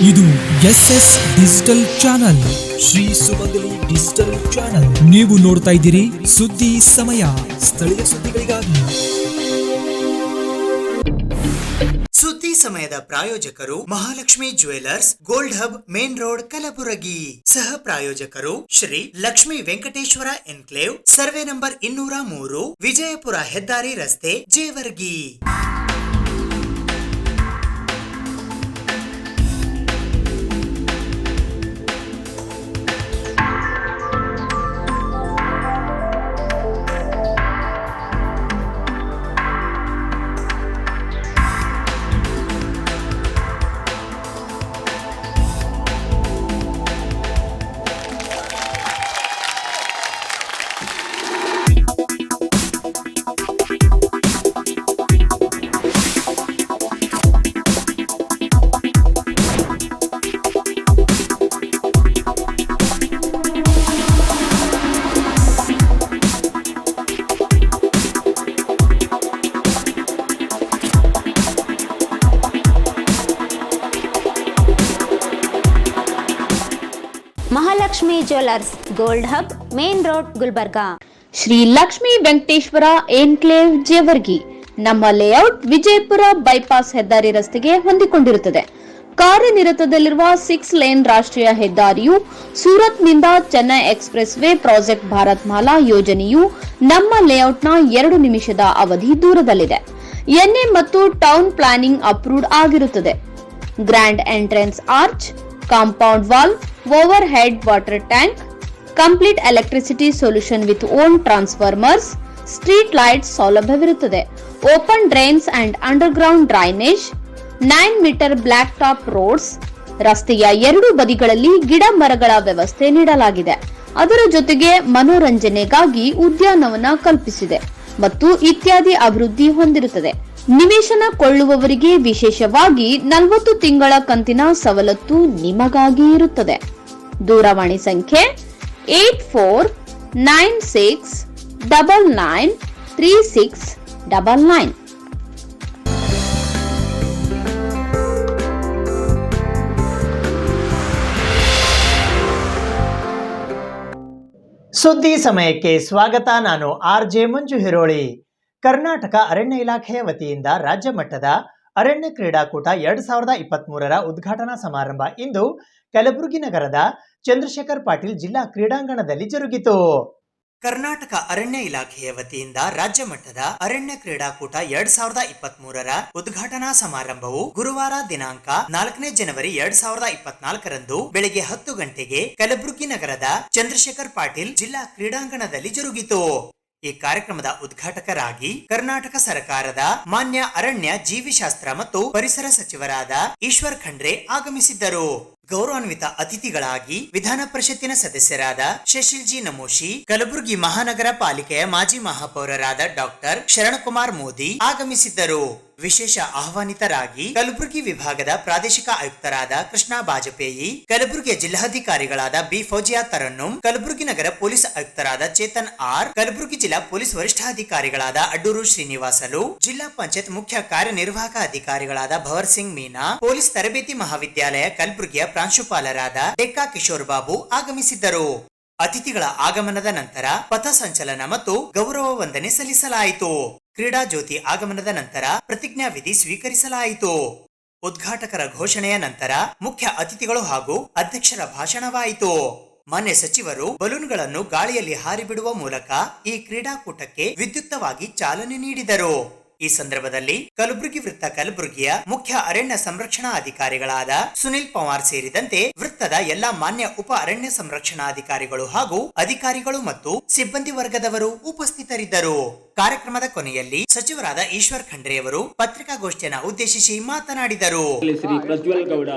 ಇದು SS digital channel, Shri ಸುಮಂಗಲಿ digital channel. ನೀವು ನೋಡ್ತಾ ಇದ್ದೀರಿ ಸುದ್ದಿ ಸಮಯ, ಸ್ಥಳೀಯ ಸುದ್ದಿಗಳಿಗಾಗಿ. ಸುದ್ದಿ ಸಮಯದ ಪ್ರಾಯೋಜಕರು Mahalakshmi jewellers, gold hub, main road, Kalaburagi. ಸಹ ಪ್ರಾಯೋಜಕರು Shri Lakshmi Venkateshwara enclave, survey number 203, Vijayapura ಹೆದ್ದಾರಿ ರಸ್ತೆ, Jevargi. Mahalakshmi jewellers, gold hub, main road, Gulbarga. Shri Lakshmi Venkateshwara enclave, Jevargi. ನಮ್ಮ ಲೇಔಟ್ ವಿಜಯಪುರ ಬೈಪಾಸ್ ಹೆದ್ದಾರಿ ರಸ್ತೆಗೆ ಹೊಂದಿಕೊಂಡಿರುತ್ತದೆ. ಕಾರ್ಯನಿರತದಲ್ಲಿರುವ 6 ಲೇನ್ ರಾಷ್ಟ್ರೀಯ ಹೆದ್ದಾರಿಯು ಸೂರತ್ನಿಂದ Chennai expressway project Bharatmala ಯೋಜನೆಯು ನಮ್ಮ ಲೇಔಟ್ನ 2 ನಿಮಿಷದ ಅವಧಿ ದೂರದಲ್ಲಿದೆ. ಎನ್ಎ ಮತ್ತು ಟೌನ್ ಪ್ಲಾನಿಂಗ್ ಅಪ್ರೂವ್ಡ್ ಆಗಿರುತ್ತದೆ. Grand entrance arch, compound wall, overhead water tank, complete electricity solution with own transformers, street lights ಸೌಲಭ್ಯವಿರುತ್ತದೆ. Open drains and underground drainage, 9 metre blacktop roads. ರಸ್ತೆಯ 2 ಬದಿಗಳಲ್ಲಿ ಗಿಡ ಮರಗಳ ವ್ಯವಸ್ಥೆ ನೀಡಲಾಗಿದೆ. ಅದರ ಜೊತೆಗೆ ಮನೋರಂಜನೆಗಾಗಿ ಉದ್ಯಾನವನ ಕಲ್ಪಿಸಿದೆ ಮತ್ತು ಇತ್ಯಾದಿ ಅಭಿವೃದ್ಧಿ ಹೊಂದಿರುತ್ತದೆ. ನಿವೇಶನ ಕೊಳ್ಳುವವರಿಗೆ ವಿಶೇಷವಾಗಿ 40 ತಿಂಗಳ ಕಂತಿನ ಸವಲತ್ತು ನಿಮಗಾಗಿ ಇರುತ್ತದೆ. ದೂರವಾಣಿ ಸಂಖ್ಯೆ 8496993699. ಸುದ್ದಿ ಸಮಯಕ್ಕೆ ಸ್ವಾಗತ. ನಾನು RJ ಮಂಜು ಹಿರೋಳಿ. ಕರ್ನಾಟಕ ಅರಣ್ಯ ಇಲಾಖೆಯ ವತಿಯಿಂದ ರಾಜ್ಯ ಮಟ್ಟದ ಅರಣ್ಯ ಕ್ರೀಡಾಕೂಟ 2023ರ ಉದ್ಘಾಟನಾ ಸಮಾರಂಭ ಇಂದು ಕಲಬುರಗಿ ನಗರದ ಚಂದ್ರಶೇಖರ್ ಪಾಟೀಲ್ ಜಿಲ್ಲಾ ಕ್ರೀಡಾಂಗಣದಲ್ಲಿ ಜರುಗಿತು. ಕರ್ನಾಟಕ ಅರಣ್ಯ ಇಲಾಖೆಯ ವತಿಯಿಂದ ರಾಜ್ಯ ಮಟ್ಟದ ಅರಣ್ಯ ಕ್ರೀಡಾಕೂಟ 2023ರ ಉದ್ಘಾಟನಾ ಸಮಾರಂಭವು ಗುರುವಾರ ದಿನಾಂಕ 4ನೇ ಜನವರಿ 2024ರಂದು ಬೆಳಗ್ಗೆ 10 ಗಂಟೆಗೆ ಕಲಬುರಗಿ ನಗರದ ಚಂದ್ರಶೇಖರ್ ಪಾಟೀಲ್ ಜಿಲ್ಲಾ ಕ್ರೀಡಾಂಗಣದಲ್ಲಿ ಜರುಗಿತು. ಈ ಕಾರ್ಯಕ್ರಮದ ಉದ್ಘಾಟಕರಾಗಿ ಕರ್ನಾಟಕ ಸರ್ಕಾರದ ಮಾನ್ಯ ಅರಣ್ಯ ಜೀವಿಶಾಸ್ತ್ರ ಮತ್ತು ಪರಿಸರ ಸಚಿವರಾದ ಈಶ್ವರ್ ಖಂಡ್ರೆ ಆಗಮಿಸಿದ್ದರು. ಗೌರವಾನ್ವಿತ ಅತಿಥಿಗಳಾಗಿ ವಿಧಾನ ಪರಿಷತ್ತಿನ ಸದಸ್ಯರಾದ ಶಶಿಲ್ ಜಿ ನಮೋಶಿ, ಕಲಬುರಗಿ ಮಹಾನಗರ ಪಾಲಿಕೆಯ ಮಾಜಿ ಮಹಾಪೌರರಾದ ಡಾಕ್ಟರ್ ಶರಣಕುಮಾರ್ ಮೋದಿ ಆಗಮಿಸಿದ್ದರು. ವಿಶೇಷ ಆಹ್ವಾನಿತರಾಗಿ ಕಲಬುರಗಿ ವಿಭಾಗದ ಪ್ರಾದೇಶಿಕ ಆಯುಕ್ತರಾದ ಕೃಷ್ಣ ಬಾಜಪೇಯಿ, ಕಲಬುರಗಿಯ ಜಿಲ್ಲಾಧಿಕಾರಿಗಳಾದ ಬಿ ಫೌಜಿಯಾ ತರನ್ನುಂ, ಕಲಬುರಗಿ ನಗರ ಪೊಲೀಸ್ ಆಯುಕ್ತರಾದ ಚೇತನ್ ಆರ್, ಕಲಬುರಗಿ ಜಿಲ್ಲಾ ಪೊಲೀಸ್ ವರಿಷ್ಠಾಧಿಕಾರಿಗಳಾದ ಅಡ್ಡೂರು ಶ್ರೀನಿವಾಸಲು, ಜಿಲ್ಲಾ ಪಂಚಾಯತ್ ಮುಖ್ಯ ಕಾರ್ಯನಿರ್ವಾಹಕ ಅಧಿಕಾರಿಗಳಾದ ಭವರ್ ಸಿಂಗ್ ಮೀನಾ, ಪೊಲೀಸ್ ತರಬೇತಿ ಮಹಾವಿದ್ಯಾಲಯ ಕಲಬುರಗಿಯ ಪ್ರಾಂಶುಪಾಲರಾದ ಡೆಕ್ಕಾ ಕಿಶೋರ್ ಬಾಬು ಆಗಮಿಸಿದ್ದರು. ಅತಿಥಿಗಳ ಆಗಮನದ ನಂತರ ಪಥ ಸಂಚಲನ ಮತ್ತು ಗೌರವ ವಂದನೆ ಸಲ್ಲಿಸಲಾಯಿತು. ಕ್ರೀಡಾ ಜ್ಯೋತಿ ಆಗಮನದ ನಂತರ ಪ್ರತಿಜ್ಞಾ ವಿಧಿ ಸ್ವೀಕರಿಸಲಾಯಿತು. ಉದ್ಘಾಟಕರ ಘೋಷಣೆಯ ನಂತರ ಮುಖ್ಯ ಅತಿಥಿಗಳು ಹಾಗೂ ಅಧ್ಯಕ್ಷರ ಭಾಷಣವಾಯಿತು. ಮಾನ್ಯ ಸಚಿವರು ಬಲೂನ್ಗಳನ್ನು ಗಾಳಿಯಲ್ಲಿ ಹಾರಿಬಿಡುವ ಮೂಲಕ ಈ ಕ್ರೀಡಾಕೂಟಕ್ಕೆ ವಿದ್ಯುಕ್ತವಾಗಿ ಚಾಲನೆ ನೀಡಿದರು. ಈ ಸಂದರ್ಭದಲ್ಲಿ ಕಲಬುರಗಿ ವೃತ್ತ ಕಲಬುರಗಿಯ ಮುಖ್ಯ ಅರಣ್ಯ ಸಂರಕ್ಷಣಾ ಅಧಿಕಾರಿಗಳಾದ ಸುನಿಲ್ ಪವಾರ್ ಸೇರಿದಂತೆ ವೃತ್ತದ ಎಲ್ಲಾ ಮಾನ್ಯ ಉಪ ಅರಣ್ಯ ಸಂರಕ್ಷಣಾಧಿಕಾರಿಗಳು ಹಾಗೂ ಅಧಿಕಾರಿಗಳು ಮತ್ತು ಸಿಬ್ಬಂದಿ ವರ್ಗದವರು ಉಪಸ್ಥಿತರಿದ್ದರು. ಕಾರ್ಯಕ್ರಮದ ಕೊನೆಯಲ್ಲಿ ಸಚಿವರಾದ ಈಶ್ವರ್ ಖಂಡ್ರೆಯವರು ಪತ್ರಿಕಾಗೋಷ್ಠಿಯನ್ನು ಉದ್ದೇಶಿಸಿ ಮಾತನಾಡಿದರು. ಶ್ರೀ ಪ್ರಜ್ವಲ್ ಗೌಡ,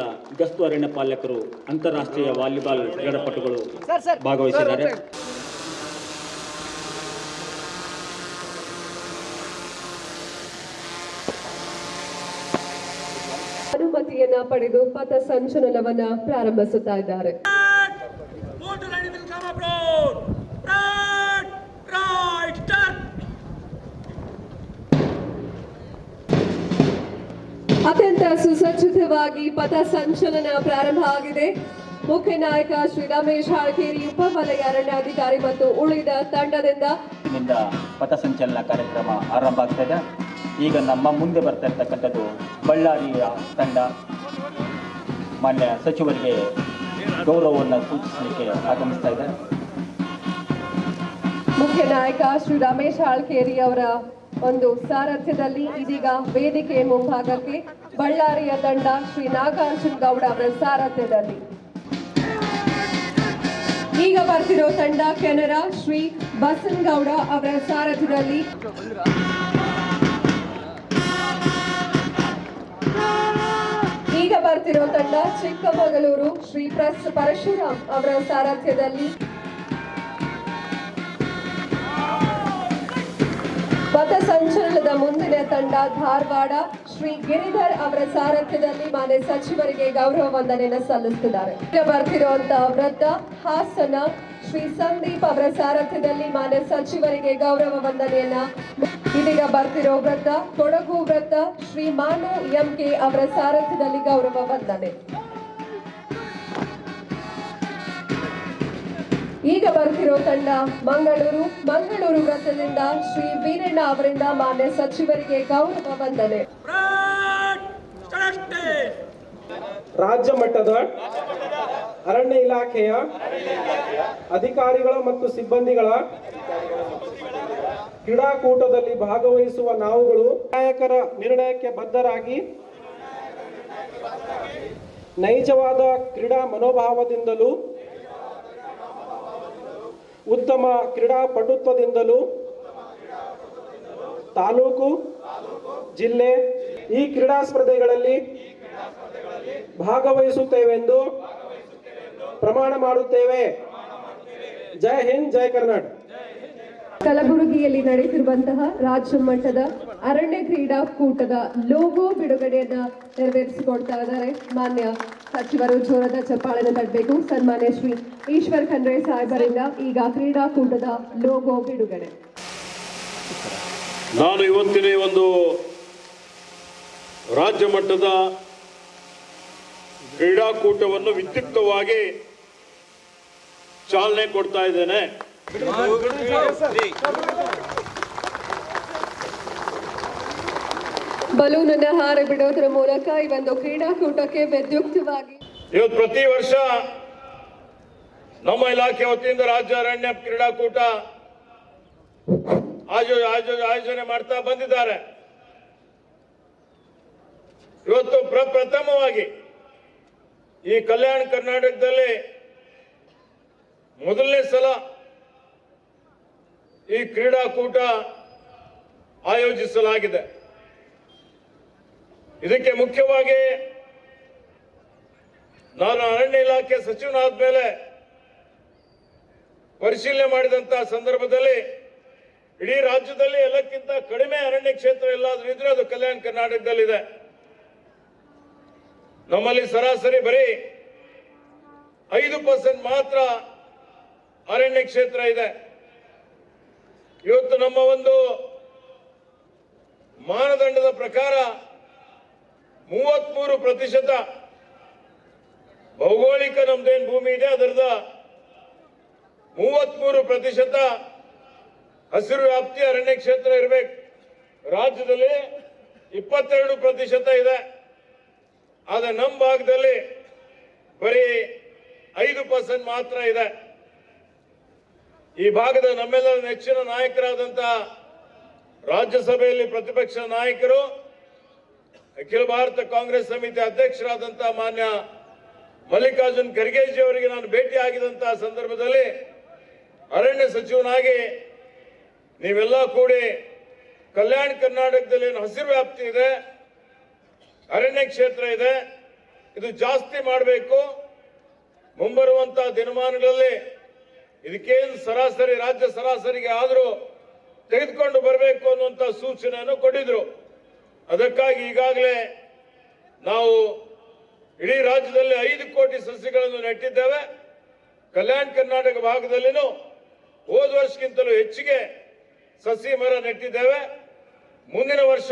ಗಸ್ತು ಅರಣ್ಯ ಪಾಲಕರು, ಅಂತಾರಾಷ್ಟ್ರೀಯ ವಾಲಿಬಾಲ್ ಕ್ರೀಡಾಪಟುಗಳು ಭಾಗವಹಿಸಿದ್ದಾರೆ. ಅನುಮತಿಯನ್ನ ಪಡೆದು ಪಥ ಸಂಚಲನವನ್ನ ಪ್ರಾರಂಭಿಸುತ್ತಾ ಇದ್ದಾರೆ. ಅತ್ಯಂತ ಸುಸಜ್ಜಿತವಾಗಿ ಪಥ ಸಂಚಲನ ಪ್ರಾರಂಭ ಆಗಿದೆ. ಮುಖ್ಯ ನಾಯಕ ಶ್ರೀ ರಮೇಶ್ ಹಾಳ್ಕೇರಿ, ಉಪವಲಯ ಅರಣ್ಯಾಧಿಕಾರಿ ಮತ್ತು ಉಳಿದ ತಂಡದಿಂದ ಪಥಸಂಚಲನ ಕಾರ್ಯಕ್ರಮ ಆರಂಭ ಆಗ್ತದೆ. ಈಗ ನಮ್ಮ ಮುಂದೆ ಬರ್ತಾ ಇರ್ತಕ್ಕಂಥದ್ದು ಬಳ್ಳಾರಿಯ ತಂಡ ಮಾನ್ಯ ಸಚಿವರಿಗೆ ಗೌರವವನ್ನು ಸೂಚಿಸಲಿಕ್ಕೆ ಆಗಮಿಸ್ತಾ ಇದೆ. ಮುಖ್ಯ ನಾಯಕ ಶ್ರೀ ರಮೇಶ್ ಹಾಳ್ಕೇರಿ ಅವರ ಒಂದು ಸಾರಥ್ಯದಲ್ಲಿ ಇದೀಗ ವೇದಿಕೆ ಮುಂಭಾಗಕ್ಕೆ ಬಳ್ಳಾರಿಯ ತಂಡ ಶ್ರೀ ನಾಗಾರ್ಜುನ್ ಗೌಡ ಅವರ ಸಾರಥ್ಯದಲ್ಲಿ. ಈಗ ಬರ್ತಿರೋ ತಂಡ ಕೆನರಾ ಶ್ರೀ ಬಸನಗೌಡ ಅವರ ಸಾರಥ್ಯದಲ್ಲಿ. ಈಗ ಬರ್ತಿರೋ ತಂಡ ಚಿಕ್ಕಮಗಳೂರು ಶ್ರೀ ಪರಶುರಾಮ್ ಅವರ ಸಾರಥ್ಯದಲ್ಲಿ. ಪಥಸಂಚಲನದ ಮುಂದಿನ ತಂಡ ಧಾರವಾಡ ಶ್ರೀ ಗಿರಿಧರ್ ಅವರ ಸಾರಥ್ಯದಲ್ಲಿ ಮಾನ್ಯ ಸಚಿವರಿಗೆ ಗೌರವ ವಂದನೆಯನ್ನು ಸಲ್ಲಿಸುತ್ತಿದ್ದಾರೆ. ಈಗ ಬರ್ತಿರುವಂತಹ ವೃತ್ತ ಹಾಸನ ಶ್ರೀ ಸಂದೀಪ್ ಅವರ ಸಾರಥ್ಯದಲ್ಲಿ ಮಾನ್ಯ ಸಚಿವರಿಗೆ ಗೌರವ ವಂದನೆಯನ್ನ. ಇದೀಗ ಬರ್ತಿರೋ ವೃತ್ತ ಕೊಡಗು ವೃತ್ತ ಶ್ರೀ ಮಾನು ಎಂಕೆ ಅವರ ಸಾರಥ್ಯದಲ್ಲಿ ಗೌರವ ವಂದನೆ. ಈಗ ಬರ್ತಿರೋ ತಂಡ ಮಂಗಳೂರು ವೃತ್ತದಿಂದ ಶ್ರೀ ವೀರಣ್ಣ ಅವರಿಂದ ಮಾನ್ಯ ಸಚಿವರಿಗೆ ಗೌರವ ವಂದನೆ. ರಾಜ್ಯ ಮಟ್ಟದ ಅರಣ್ಯ ಇಲಾಖೆಯ ಅಧಿಕಾರಿಗಳ ಮತ್ತು ಸಿಬ್ಬಂದಿಗಳ ಕ್ರೀಡಾಕೂಟದಲ್ಲಿ ಭಾಗವಹಿಸುವ ನಾವುಗಳು ನಾಯಕರ ನಿರ್ಣಯಕ್ಕೆ ಬದ್ಧರಾಗಿ ನೈಜವಾದ ಕ್ರೀಡಾ ಮನೋಭಾವದಿಂದಲೂ ಉತ್ತಮ ಕ್ರೀಡಾಪಟುತ್ವದಿಂದಲೂ ತಾಲೂಕು ಜಿಲ್ಲೆ ಈ ಕ್ರೀಡಾ ಸ್ಪರ್ಧೆಗಳಲ್ಲಿ ಭಾಗವಹಿಸುತ್ತೇವೆಂದು ಪ್ರಮಾಣ ಮಾಡುತ್ತೇವೆ. ಜೈ ಹಿಂದ್, ಜೈ ಕರ್ನಾಟಕ. ಕಲಬುರಗಿಯಲ್ಲಿ ನಡೆಯುತ್ತಿರುವಂತಹ ರಾಜ್ಯ ಮಟ್ಟದ ಅರಣ್ಯ ಕ್ರೀಡಾಕೂಟದ ಲೋಗೋ ಬಿಡುಗಡೆಯನ್ನ ನೆರವೇರಿಸಿಕೊಡ್ತಾ ಇದ್ದಾರೆ. ಮಾನ್ಯ ಸಚಿವರು ಜೋರದ ಚಪ್ಪಾಳೆಯನ್ನು ತಟ್ಟಬೇಕು. ಸನ್ಮಾನ್ಯ ಶ್ರೀ ಈಶ್ವರ್ ಖಂಡ್ರೆ ಸಾಹೇಬರಿಂದ ಈಗ ಕ್ರೀಡಾಕೂಟದ ಲೋಗೋ ಬಿಡುಗಡೆ. ನಾನು ಇವತ್ತಿನ ಒಂದು ರಾಜ್ಯ ಮಟ್ಟದ ಕ್ರೀಡಾಕೂಟವನ್ನು ವಿದ್ಯುಕ್ತವಾಗಿ ಚಾಲನೆ ಕೊಡ್ತಾ ಇದ್ದೇನೆ. ಬಲೂನ್ ಅನ್ನು ಹಾರ ಬಿಡೋದ್ರ ಮೂಲಕ ಈ ಒಂದು ಕ್ರೀಡಾಕೂಟಕ್ಕೆ ವಿದ್ಯುಕ್ತವಾಗಿ ಇವತ್ತು ಪ್ರತಿ ವರ್ಷ ನಮ್ಮ ಇಲಾಖೆ ವತಿಯಿಂದ ರಾಜ್ಯ ಅರಣ್ಯ ಕ್ರೀಡಾಕೂಟ ಆಯೋಜನೆ ಮಾಡ್ತಾ ಬಂದಿದ್ದಾರೆ. ಇವತ್ತು ಪ್ರಥಮವಾಗಿ ಈ ಕಲ್ಯಾಣ ಕರ್ನಾಟಕದಲ್ಲಿ ಮೊದಲನೇ ಸಲ ಈ ಕ್ರೀಡಾಕೂಟ ಆಯೋಜಿಸಲಾಗಿದೆ. ಇದಕ್ಕೆ ಮುಖ್ಯವಾಗಿ ನಾನು ಅರಣ್ಯ ಇಲಾಖೆ ಸಚಿವನಾದ ಮೇಲೆ ಪರಿಶೀಲನೆ ಮಾಡಿದಂತಹ ಸಂದರ್ಭದಲ್ಲಿ ಇಡೀ ರಾಜ್ಯದಲ್ಲಿ ಎಲ್ಲಕ್ಕಿಂತ ಕಡಿಮೆ ಅರಣ್ಯ ಕ್ಷೇತ್ರ ಎಲ್ಲಾದ್ರೂ ಇದ್ರೆ ಅದು ಕಲ್ಯಾಣ ಕರ್ನಾಟಕದಲ್ಲಿದೆ. ನಮ್ಮಲ್ಲಿ ಸರಾಸರಿ ಬರೀ 5% ಮಾತ್ರ ಅರಣ್ಯ ಕ್ಷೇತ್ರ ಇದೆ. ಇವತ್ತು ನಮ್ಮ ಒಂದು ಮಾನದಂಡದ ಪ್ರಕಾರ 33% ಭೌಗೋಳಿಕ ನಮ್ದೇನು ಭೂಮಿ ಇದೆ ಅದರದ 33% ಹಸಿರು ವ್ಯಾಪ್ತಿ ಅರಣ್ಯ ಕ್ಷೇತ್ರ ಇರಬೇಕು. ರಾಜ್ಯದಲ್ಲಿ 22% ಇದೆ. ಆದ್ರೆ ನಮ್ಮ ಭಾಗದಲ್ಲಿ ಬರೀ 5% ಮಾತ್ರ ಇದೆ. ಈ ಭಾಗದ ನಮ್ಮೆಲ್ಲರ ನೆಚ್ಚಿನ ನಾಯಕರಾದಂತಹ ರಾಜ್ಯಸಭೆಯಲ್ಲಿ ಪ್ರತಿಪಕ್ಷ ನಾಯಕರು, ಅಖಿಲ ಭಾರತ ಕಾಂಗ್ರೆಸ್ ಸಮಿತಿ ಅಧ್ಯಕ್ಷರಾದಂತಹ ಮಾನ್ಯ ಮಲ್ಲಿಕಾರ್ಜುನ್ ಖರ್ಗೆಜಿ ಅವರಿಗೆ ನಾನು ಭೇಟಿ ಆಗಿದಂತಹ ಸಂದರ್ಭದಲ್ಲಿ ಅರಣ್ಯ ಸಚಿವನಾಗಿ ನೀವೆಲ್ಲ ಕೂಡಿ ಕಲ್ಯಾಣ ಕರ್ನಾಟಕದಲ್ಲಿ ಹಸಿರು ವ್ಯಾಪ್ತಿ ಇದೆ, ಅರಣ್ಯ ಕ್ಷೇತ್ರ ಇದೆ, ಇದು ಜಾಸ್ತಿ ಮಾಡಬೇಕು. ಮುಂಬರುವಂತಹ ದಿನಮಾನಗಳಲ್ಲಿ ಇದಕ್ಕೇನು ಸರಾಸರಿ ರಾಜ್ಯ ಸರಾಸರಿಗೆ ಆದರೂ ತೆಗೆದುಕೊಂಡು ಬರಬೇಕು ಅನ್ನುವಂಥ ಸೂಚನೆಯನ್ನು ಕೊಟ್ಟಿದ್ರು. ಅದಕ್ಕಾಗಿ ಈಗಾಗಲೇ ನಾವು ಇಡೀ ರಾಜ್ಯದಲ್ಲಿ 5 ಕೋಟಿ ಸಸಿಗಳನ್ನು ನೆಟ್ಟಿದ್ದೇವೆ. ಕಲ್ಯಾಣ ಕರ್ನಾಟಕ ಭಾಗದಲ್ಲಿನೂ ಹೋದ ವರ್ಷಕ್ಕಿಂತಲೂ ಹೆಚ್ಚಿಗೆ ಸಸಿ ಮರ ನೆಟ್ಟಿದ್ದೇವೆ. ಮುಂದಿನ ವರ್ಷ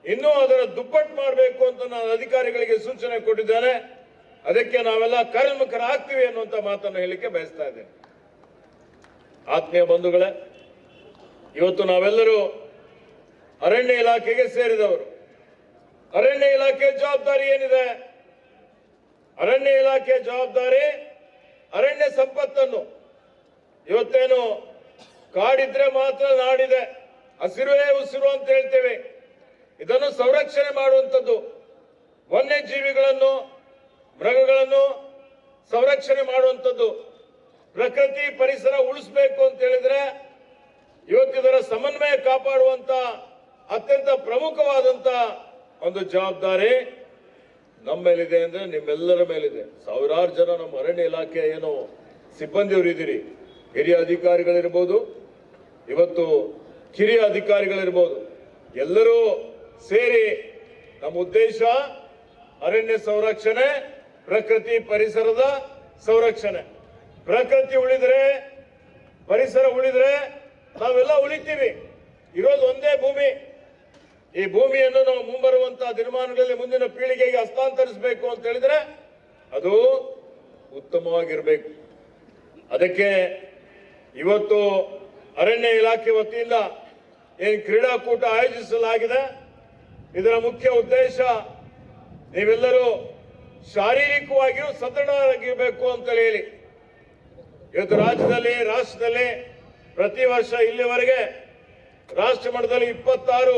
ಇನ್ನೂ ಅದರ ದುಪ್ಪಟ್ಟು ಮಾಡಬೇಕು ಅಂತ ನಾನು ಅಧಿಕಾರಿಗಳಿಗೆ ಸೂಚನೆ ಕೊಟ್ಟಿದ್ದೇನೆ. ಅದಕ್ಕೆ ನಾವೆಲ್ಲ ಕಾರ್ಯೋನ್ಮುಖರಾಗ್ತೀವಿ ಅನ್ನುವಂತ ಮಾತನ್ನು ಹೇಳಿಕೆ ಬಯಸ್ತಾ ಇದ್ದೇನೆ. ಆತ್ಮೀಯ ಬಂಧುಗಳೇ, ಇವತ್ತು ನಾವೆಲ್ಲರೂ ಅರಣ್ಯ ಇಲಾಖೆಗೆ ಸೇರಿದವರು. ಅರಣ್ಯ ಇಲಾಖೆ ಜವಾಬ್ದಾರಿ ಏನಿದೆ? ಅರಣ್ಯ ಇಲಾಖೆ ಜವಾಬ್ದಾರಿ ಅರಣ್ಯ ಸಂಪತ್ತನ್ನು, ಇವತ್ತೇನು ಕಾಡಿದ್ರೆ ಮಾತ್ರ ನಾಡಿದೆ, ಹಸಿರುವೇ ಉಸಿರು ಅಂತ ಹೇಳ್ತೇವೆ, ಇದನ್ನು ಸಂರಕ್ಷಣೆ ಮಾಡುವಂಥದ್ದು. ವನ್ಯಜೀವಿಗಳನ್ನು, ಮೃಗಗಳನ್ನು ಸಂರಕ್ಷಣೆ ಮಾಡುವಂಥದ್ದು. ಪ್ರಕೃತಿ ಪರಿಸರ ಉಳಿಸಬೇಕು ಅಂತ ಹೇಳಿದ್ರೆ ಇವತ್ತಿದರ ಸಮನ್ವಯ ಕಾಪಾಡುವಂತ ಅತ್ಯಂತ ಪ್ರಮುಖವಾದಂತ ಒಂದು ಜವಾಬ್ದಾರಿ ನಮ್ಮ ಮೇಲಿದೆ, ಅಂದ್ರೆ ನಿಮ್ಮೆಲ್ಲರ ಮೇಲಿದೆ. ಸಾವಿರಾರು ಜನ ನಮ್ಮ ಅರಣ್ಯ ಇಲಾಖೆ ಏನು ಸಿಬ್ಬಂದಿಯವರು ಇದ್ದೀರಿ, ಹಿರಿಯ ಅಧಿಕಾರಿಗಳಿರ್ಬೋದು, ಇವತ್ತು ಕಿರಿಯ ಅಧಿಕಾರಿಗಳಿರ್ಬೋದು, ಎಲ್ಲರೂ ಸೇರಿ ನಮ್ಮ ಉದ್ದೇಶ ಅರಣ್ಯ ಸಂರಕ್ಷಣೆ, ಪ್ರಕೃತಿ ಪರಿಸರದ ಸಂರಕ್ಷಣೆ. ಪ್ರಕೃತಿ ಉಳಿದ್ರೆ, ಪರಿಸರ ಉಳಿದ್ರೆ ನಾವೆಲ್ಲ ಉಳಿತೀವಿ. ಇರೋದು ಒಂದೇ ಭೂಮಿ. ಈ ಭೂಮಿಯನ್ನು ನಾವು ಮುಂಬರುವಂತಹ ದಿನಮಾನಗಳಲ್ಲಿ ಮುಂದಿನ ಪೀಳಿಗೆಗೆ ಹಸ್ತಾಂತರಿಸಬೇಕು ಅಂತ ಹೇಳಿದ್ರೆ ಅದು ಉತ್ತಮವಾಗಿರ್ಬೇಕು. ಅದಕ್ಕೆ ಇವತ್ತು ಅರಣ್ಯ ಇಲಾಖೆ ವತಿಯಿಂದ ಏನು ಕ್ರೀಡಾಕೂಟ ಆಯೋಜಿಸಲಾಗಿದೆ, ಇದರ ಮುಖ್ಯ ಉದ್ದೇಶ ನೀವೆಲ್ಲರೂ ಶಾರೀರಿಕವಾಗಿಯೂ ಸದೃಢರಾಗಿರಬೇಕು ಅಂತ ಹೇಳಿ. ಇವತ್ತು ರಾಜ್ಯದಲ್ಲಿ, ರಾಷ್ಟ್ರದಲ್ಲಿ ಪ್ರತಿ ವರ್ಷ ಇಲ್ಲಿವರೆಗೆ ರಾಷ್ಟ್ರ ಮಟ್ಟದಲ್ಲಿ 26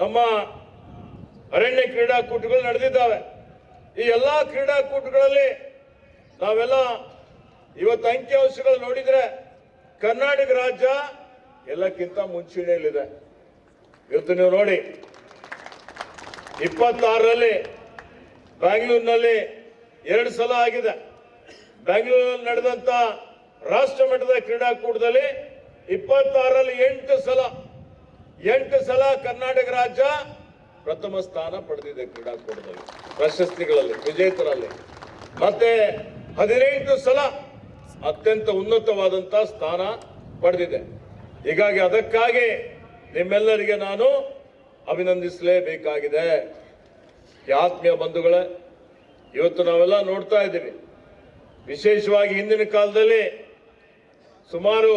ನಮ್ಮ ಅರಣ್ಯ ಕ್ರೀಡಾಕೂಟಗಳು ನಡೆದಿದ್ದಾವೆ. ಈ ಎಲ್ಲಾ ಕ್ರೀಡಾಕೂಟಗಳಲ್ಲಿ ನಾವೆಲ್ಲ ಇವತ್ತು ಅಂಕಿಅಂಶಗಳು ನೋಡಿದ್ರೆ ಕರ್ನಾಟಕ ರಾಜ್ಯ ಎಲ್ಲಕ್ಕಿಂತ ಮುಂಚೂಣಿಯಲ್ಲಿದೆ. ಇವತ್ತು ನೀವು ನೋಡಿ 26ರಲ್ಲಿ ಬ್ಯಾಂಗ್ಳೂರಿನಲ್ಲಿ 2 ಸಲ ಆಗಿದೆ. ಬೆಂಗಳೂರಿನಲ್ಲಿ ನಡೆದಂತ ರಾಷ್ಟ್ರ ಮಟ್ಟದ ಕ್ರೀಡಾಕೂಟದಲ್ಲಿ 26ರಲ್ಲಿ 8 ಸಲ ಕರ್ನಾಟಕ ರಾಜ್ಯ ಪ್ರಥಮ ಸ್ಥಾನ ಪಡೆದಿದೆ ಕ್ರೀಡಾಕೂಟದಲ್ಲಿ, ಪ್ರಶಸ್ತಿಗಳಲ್ಲಿ, ವಿಜೇತರಲ್ಲಿ. ಮತ್ತೆ 18 ಸಲ ಅತ್ಯಂತ ಉನ್ನತವಾದಂತಹ ಸ್ಥಾನ ಪಡೆದಿದೆ. ಹೀಗಾಗಿ ಅದಕ್ಕಾಗಿ ನಿಮ್ಮೆಲ್ಲರಿಗೆ ನಾನು ಅಭಿನಂದಿಸಲೇಬೇಕಾಗಿದೆ. ಆತ್ಮೀಯ ಬಂಧುಗಳೇ, ಇವತ್ತು ನಾವೆಲ್ಲ ನೋಡ್ತಾ ಇದ್ದೀವಿ, ವಿಶೇಷವಾಗಿ ಹಿಂದಿನ ಕಾಲದಲ್ಲಿ ಸುಮಾರು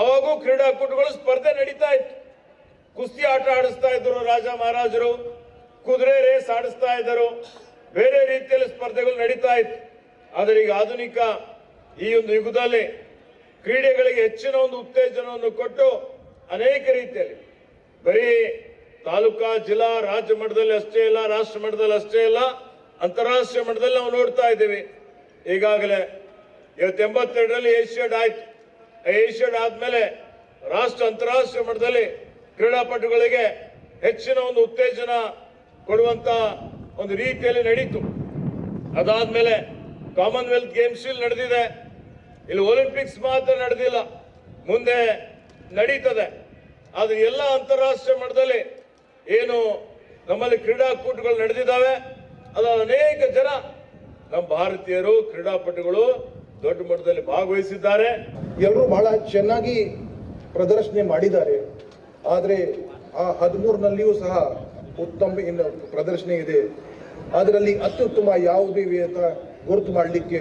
ಆವಾಗೂ ಕ್ರೀಡಾಕೂಟಗಳು ಸ್ಪರ್ಧೆ ನಡೀತಾ ಇತ್ತು. ಕುಸ್ತಿ ಆಟ ಆಡಿಸ್ತಾ ಇದ್ರು ರಾಜ ಮಹಾರಾಜರು, ಕುದುರೆ ರೇಸ್ ಆಡಿಸ್ತಾ ಇದ್ದರು, ಬೇರೆ ರೀತಿಯಲ್ಲಿ ಸ್ಪರ್ಧೆಗಳು ನಡೀತಾ ಇತ್ತು. ಆದರೆ ಈಗ ಆಧುನಿಕ ಈ ಒಂದು ಯುಗದಲ್ಲಿ ಕ್ರೀಡೆಗಳಿಗೆ ಹೆಚ್ಚಿನ ಒಂದು ಉತ್ತೇಜನವನ್ನು ಕೊಟ್ಟು ಅನೇಕ ರೀತಿಯಲ್ಲಿ ಬರೀ ತಾಲೂಕಾ, ಜಿಲ್ಲಾ, ರಾಜ್ಯ ಮಟ್ಟದಲ್ಲಿ ಅಷ್ಟೇ ಇಲ್ಲ, ರಾಷ್ಟ್ರ ಮಟ್ಟದಲ್ಲಿ ಅಷ್ಟೇ ಇಲ್ಲ, ಅಂತಾರಾಷ್ಟ್ರೀಯ ಮಟ್ಟದಲ್ಲಿ ನಾವು ನೋಡ್ತಾ ಇದ್ದೀವಿ. ಈಗಾಗಲೇ ಇವತ್ತು 82ರಲ್ಲಿ ಏಷ್ಯಾಡ್ ಆಯ್ತು. ಏಷ್ಯಾಡ್ ಆದ್ಮೇಲೆ ರಾಷ್ಟ್ರ, ಅಂತಾರಾಷ್ಟ್ರೀಯ ಮಟ್ಟದಲ್ಲಿ ಕ್ರೀಡಾಪಟುಗಳಿಗೆ ಹೆಚ್ಚಿನ ಒಂದು ಉತ್ತೇಜನ ಕೊಡುವಂತ ಒಂದು ರೀತಿಯಲ್ಲಿ ನಡೀತು. ಅದಾದ್ಮೇಲೆ ಕಾಮನ್ವೆಲ್ತ್ ಗೇಮ್ಸ್ ಇಲ್ಲಿ ನಡೆದಿದೆ. ಇಲ್ಲಿ ಒಲಿಂಪಿಕ್ಸ್ ಮಾತ್ರ ನಡೆದಿಲ್ಲ, ಮುಂದೆ ನಡೀತದೆ. ಆದ್ರೆ ಎಲ್ಲ ಅಂತಾರಾಷ್ಟ್ರೀಯ ಮಟ್ಟದಲ್ಲಿ ಏನು ನಮ್ಮಲ್ಲಿ ಕ್ರೀಡಾಕೂಟಗಳು ನಡೆದಿದ್ದಾವೆ, ಅದು ಅನೇಕ ಜನ ನಮ್ಮ ಭಾರತೀಯರು ಕ್ರೀಡಾಪಟುಗಳು ದೊಡ್ಡ ಮಟ್ಟದಲ್ಲಿ ಭಾಗವಹಿಸಿದ್ದಾರೆ. ಎಲ್ಲರೂ ಬಹಳ ಚೆನ್ನಾಗಿ ಪ್ರದರ್ಶನ ಮಾಡಿದ್ದಾರೆ. ಆದರೆ ಆ 13ನಲ್ಲಿಯೂ ಸಹ ಉತ್ತಮ ಪ್ರದರ್ಶನ ಇದೆ. ಅದರಲ್ಲಿ ಅತ್ಯುತ್ತಮ ಯಾವುದೇ ಗುರುತು ಮಾಡಲಿಕ್ಕೆ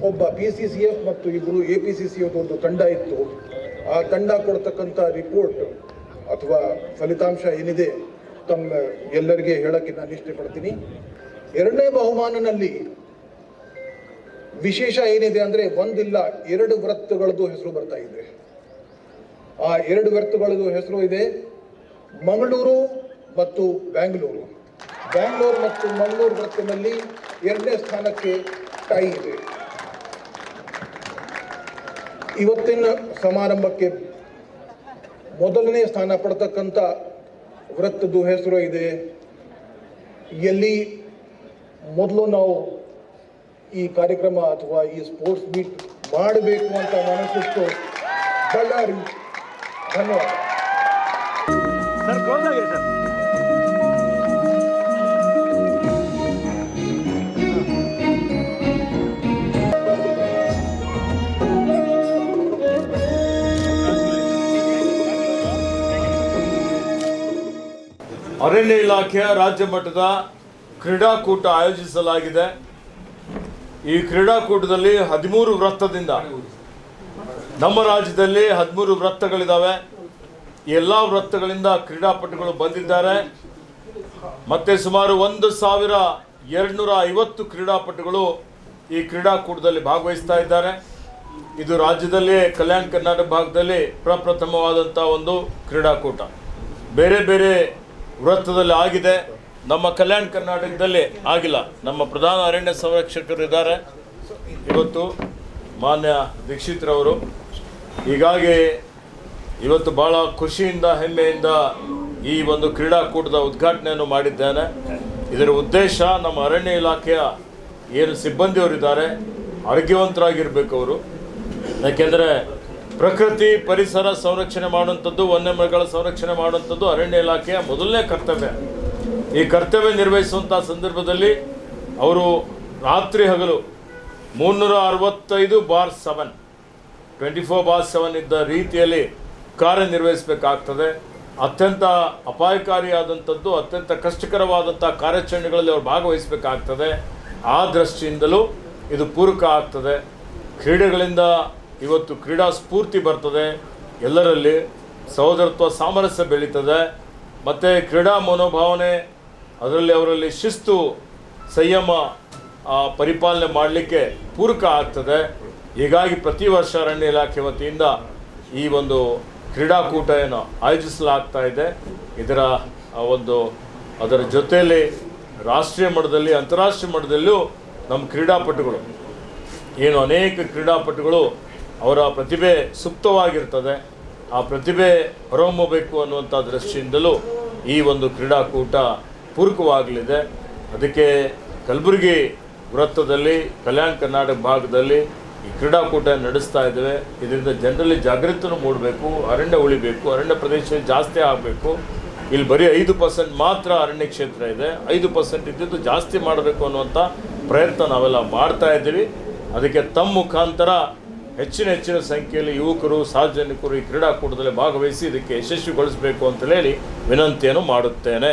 ಒಬ್ಬ PCCF ಮತ್ತು ಇಬ್ಬರು APCCF ಒಂದು ತಂಡ ಇತ್ತು. ಆ ತಂಡ ಕೊಡ್ತಕ್ಕಂಥ ರಿಪೋರ್ಟ್ ಅಥವಾ ಫಲಿತಾಂಶ ಏನಿದೆ ತಮ್ಮ ಎಲ್ಲರಿಗೆ ಹೇಳಕ್ಕೆ ನಾನು ಇಷ್ಟಪಡ್ತೀನಿ. 2ನೇ ಬಹುಮಾನನಲ್ಲಿ ವಿಶೇಷ ಏನಿದೆ ಅಂದ್ರೆ ಒಂದಿಲ್ಲ 2 ವೃತ್ತಗಳದ್ದು ಹೆಸರು ಬರ್ತಾ ಇದೆ. ಆ 2 ವೃತ್ತಗಳದ್ದು ಹೆಸರು ಇದೆ ಮಂಗಳೂರು ಮತ್ತು ಬ್ಯಾಂಗ್ಳೂರು. ಬ್ಯಾಂಗ್ಳೂರು ಮತ್ತು ಮಂಗಳೂರು ವೃತ್ತದಲ್ಲಿ 2ನೇ ಸ್ಥಾನಕ್ಕೆ ಟೈ ಇದೆ. ಇವತ್ತಿನ ಸಮಾರಂಭಕ್ಕೆ ಮೊದಲನೇ ಸ್ಥಾನ ಪಡ್ತಕ್ಕಂಥ ವೃತ್ತದ್ದು ಹೆಸರು ಇದೆ ಎಲ್ಲಿ ಮೊದಲು ನಾವು ಈ ಕಾರ್ಯಕ್ರಮ ಅಥವಾ ಈ ಸ್ಪೋರ್ಟ್ಸ್ ಮೀಟ್ ಮಾಡಬೇಕು ಅಂತ ಮನಸ್ಸಿಟ್ಟು ಬಳ್ಳಾರಿ. ಧನ್ಯವಾದ ಸರ್. ಅರಣ್ಯ ಇಲಾಖೆಯ ರಾಜ್ಯ ಮಟ್ಟದ ಕ್ರೀಡಾಕೂಟ ಆಯೋಜಿಸಲಾಗಿದೆ. ಈ ಕ್ರೀಡಾಕೂಟದಲ್ಲಿ 13 ವೃತ್ತದಿಂದ ನಮ್ಮ ರಾಜ್ಯದಲ್ಲಿ 13 ವೃತ್ತಗಳಿದ್ದಾವೆ. ಎಲ್ಲ ವೃತ್ತಗಳಿಂದ ಕ್ರೀಡಾಪಟುಗಳು ಬಂದಿದ್ದಾರೆ. ಮತ್ತು ಸುಮಾರು 1250 ಕ್ರೀಡಾಪಟುಗಳು ಈ ಕ್ರೀಡಾಕೂಟದಲ್ಲಿ ಭಾಗವಹಿಸ್ತಾ ಇದ್ದಾರೆ. ಇದು ರಾಜ್ಯದಲ್ಲಿ ಕಲ್ಯಾಣ ಕರ್ನಾಟಕ ಭಾಗದಲ್ಲಿ ಪ್ರಪ್ರಥಮವಾದಂಥ ಒಂದು ಕ್ರೀಡಾಕೂಟ. ಬೇರೆ ಬೇರೆ ವೃತ್ತದಲ್ಲಿ ಆಗಿದೆ, ನಮ್ಮ ಕಲ್ಯಾಣ ಕರ್ನಾಟಕದಲ್ಲಿ ಆಗಿಲ್ಲ. ನಮ್ಮ ಪ್ರಧಾನ ಅರಣ್ಯ ಸಂರಕ್ಷಕರು ಇದ್ದಾರೆ ಇವತ್ತು, ಮಾನ್ಯ ದೀಕ್ಷಿತ್ರವರು. ಹೀಗಾಗಿ ಇವತ್ತು ಭಾಳ ಖುಷಿಯಿಂದ ಹೆಮ್ಮೆಯಿಂದ ಈ ಒಂದು ಕ್ರೀಡಾಕೂಟದ ಉದ್ಘಾಟನೆಯನ್ನು ಮಾಡಿದ್ದೇನೆ. ಇದರ ಉದ್ದೇಶ ನಮ್ಮ ಅರಣ್ಯ ಇಲಾಖೆಯ ಏನು ಸಿಬ್ಬಂದಿಯವರಿದ್ದಾರೆ ಆರೋಗ್ಯವಂತರಾಗಿರಬೇಕು ಅವರು. ಯಾಕೆಂದರೆ ಪ್ರಕೃತಿ ಪರಿಸರ ಸಂರಕ್ಷಣೆ ಮಾಡುವಂಥದ್ದು, ವನ್ಯಮೃಗಗಳ ಸಂರಕ್ಷಣೆ ಮಾಡುವಂಥದ್ದು ಅರಣ್ಯ ಇಲಾಖೆಯ ಮೊದಲನೇ ಕರ್ತವ್ಯ. ಈ ಕರ್ತವ್ಯ ನಿರ್ವಹಿಸುವಂಥ ಸಂದರ್ಭದಲ್ಲಿ ಅವರು ರಾತ್ರಿ ಹಗಲು 365/7 24/7 ಇದ್ದ ರೀತಿಯಲ್ಲಿ ಕಾರ್ಯನಿರ್ವಹಿಸಬೇಕಾಗ್ತದೆ. ಅತ್ಯಂತ ಅಪಾಯಕಾರಿಯಾದಂಥದ್ದು, ಅತ್ಯಂತ ಕಷ್ಟಕರವಾದಂಥ ಕಾರ್ಯಾಚರಣೆಗಳಲ್ಲಿ ಅವರು ಭಾಗವಹಿಸಬೇಕಾಗ್ತದೆ. ಆ ದೃಷ್ಟಿಯಿಂದಲೂ ಇದು ಪೂರಕ ಆಗ್ತದೆ. ಕ್ರೀಡೆಗಳಿಂದ ಇವತ್ತು ಕ್ರೀಡಾ ಸ್ಫೂರ್ತಿ ಬರ್ತದೆ, ಎಲ್ಲರಲ್ಲಿ ಸಹೋದರತ್ವ ಸಾಮರಸ್ಯ ಬೆಳೀತದೆ. ಮತ್ತು ಕ್ರೀಡಾ ಮನೋಭಾವನೆ, ಅದರಲ್ಲಿ ಅವರಲ್ಲಿ ಶಿಸ್ತು ಸಂಯಮ ಪರಿಪಾಲನೆ ಮಾಡಲಿಕ್ಕೆ ಪೂರಕ ಆಗ್ತದೆ. ಹೀಗಾಗಿ ಪ್ರತಿ ವರ್ಷ ಅರಣ್ಯ ಇಲಾಖೆ ವತಿಯಿಂದ ಈ ಒಂದು ಕ್ರೀಡಾಕೂಟ ಏನು ಆಯೋಜಿಸಲಾಗ್ತಾ ಇದೆ. ಅದರ ಜೊತೆಯಲ್ಲಿ ರಾಷ್ಟ್ರೀಯ ಮಟ್ಟದಲ್ಲಿ ಅಂತಾರಾಷ್ಟ್ರೀಯ ಮಟ್ಟದಲ್ಲೂ ನಮ್ಮ ಕ್ರೀಡಾಪಟುಗಳು ಏನು ಅನೇಕ ಕ್ರೀಡಾಪಟುಗಳು ಅವರ ಪ್ರತಿಭೆ ಸುಪ್ತವಾಗಿರ್ತದೆ, ಆ ಪ್ರತಿಭೆ ಹೊರಹೊಮ್ಮಬೇಕು ಅನ್ನುವಂಥ ದೃಷ್ಟಿಯಿಂದಲೂ ಈ ಒಂದು ಕ್ರೀಡಾಕೂಟ ಪೂರಕವಾಗಲಿದೆ. ಅದಕ್ಕೆ ಕಲಬುರಗಿ ವೃತ್ತದಲ್ಲಿ ಕಲ್ಯಾಣ ಕರ್ನಾಟಕ ಭಾಗದಲ್ಲಿ ಈ ಕ್ರೀಡಾಕೂಟ ನಡೆಸ್ತಾ ಇದ್ದೇವೆ. ಇದರಿಂದ ಜನರಲ್ಲಿ ಜಾಗೃತಿಯನ್ನು ಮೂಡಬೇಕು, ಅರಣ್ಯ ಉಳಿಬೇಕು, ಅರಣ್ಯ ಪ್ರದೇಶ ಜಾಸ್ತಿ ಆಗಬೇಕು. ಇಲ್ಲಿ ಬರೀ 5% ಮಾತ್ರ ಅರಣ್ಯ ಕ್ಷೇತ್ರ ಇದೆ, 5% ಇದ್ದಿದ್ದು ಜಾಸ್ತಿ ಮಾಡಬೇಕು ಅನ್ನುವಂಥ ಪ್ರಯತ್ನ ನಾವೆಲ್ಲ ಮಾಡ್ತಾ ಇದ್ದೀವಿ. ಅದಕ್ಕೆ ತಮ್ಮ ಮುಖಾಂತರ ಹೆಚ್ಚಿನ ಸಂಖ್ಯೆಯಲ್ಲಿ ಯುವಕರು ಸಾರ್ವಜನಿಕರು ಈ ಕ್ರೀಡಾಕೂಟದಲ್ಲಿ ಭಾಗವಹಿಸಿ ಇದಕ್ಕೆ ಯಶಸ್ವಿಗೊಳಿಸಬೇಕು ಅಂತ ಹೇಳಿ ವಿನಂತಿಯನ್ನು ಮಾಡುತ್ತೇನೆ.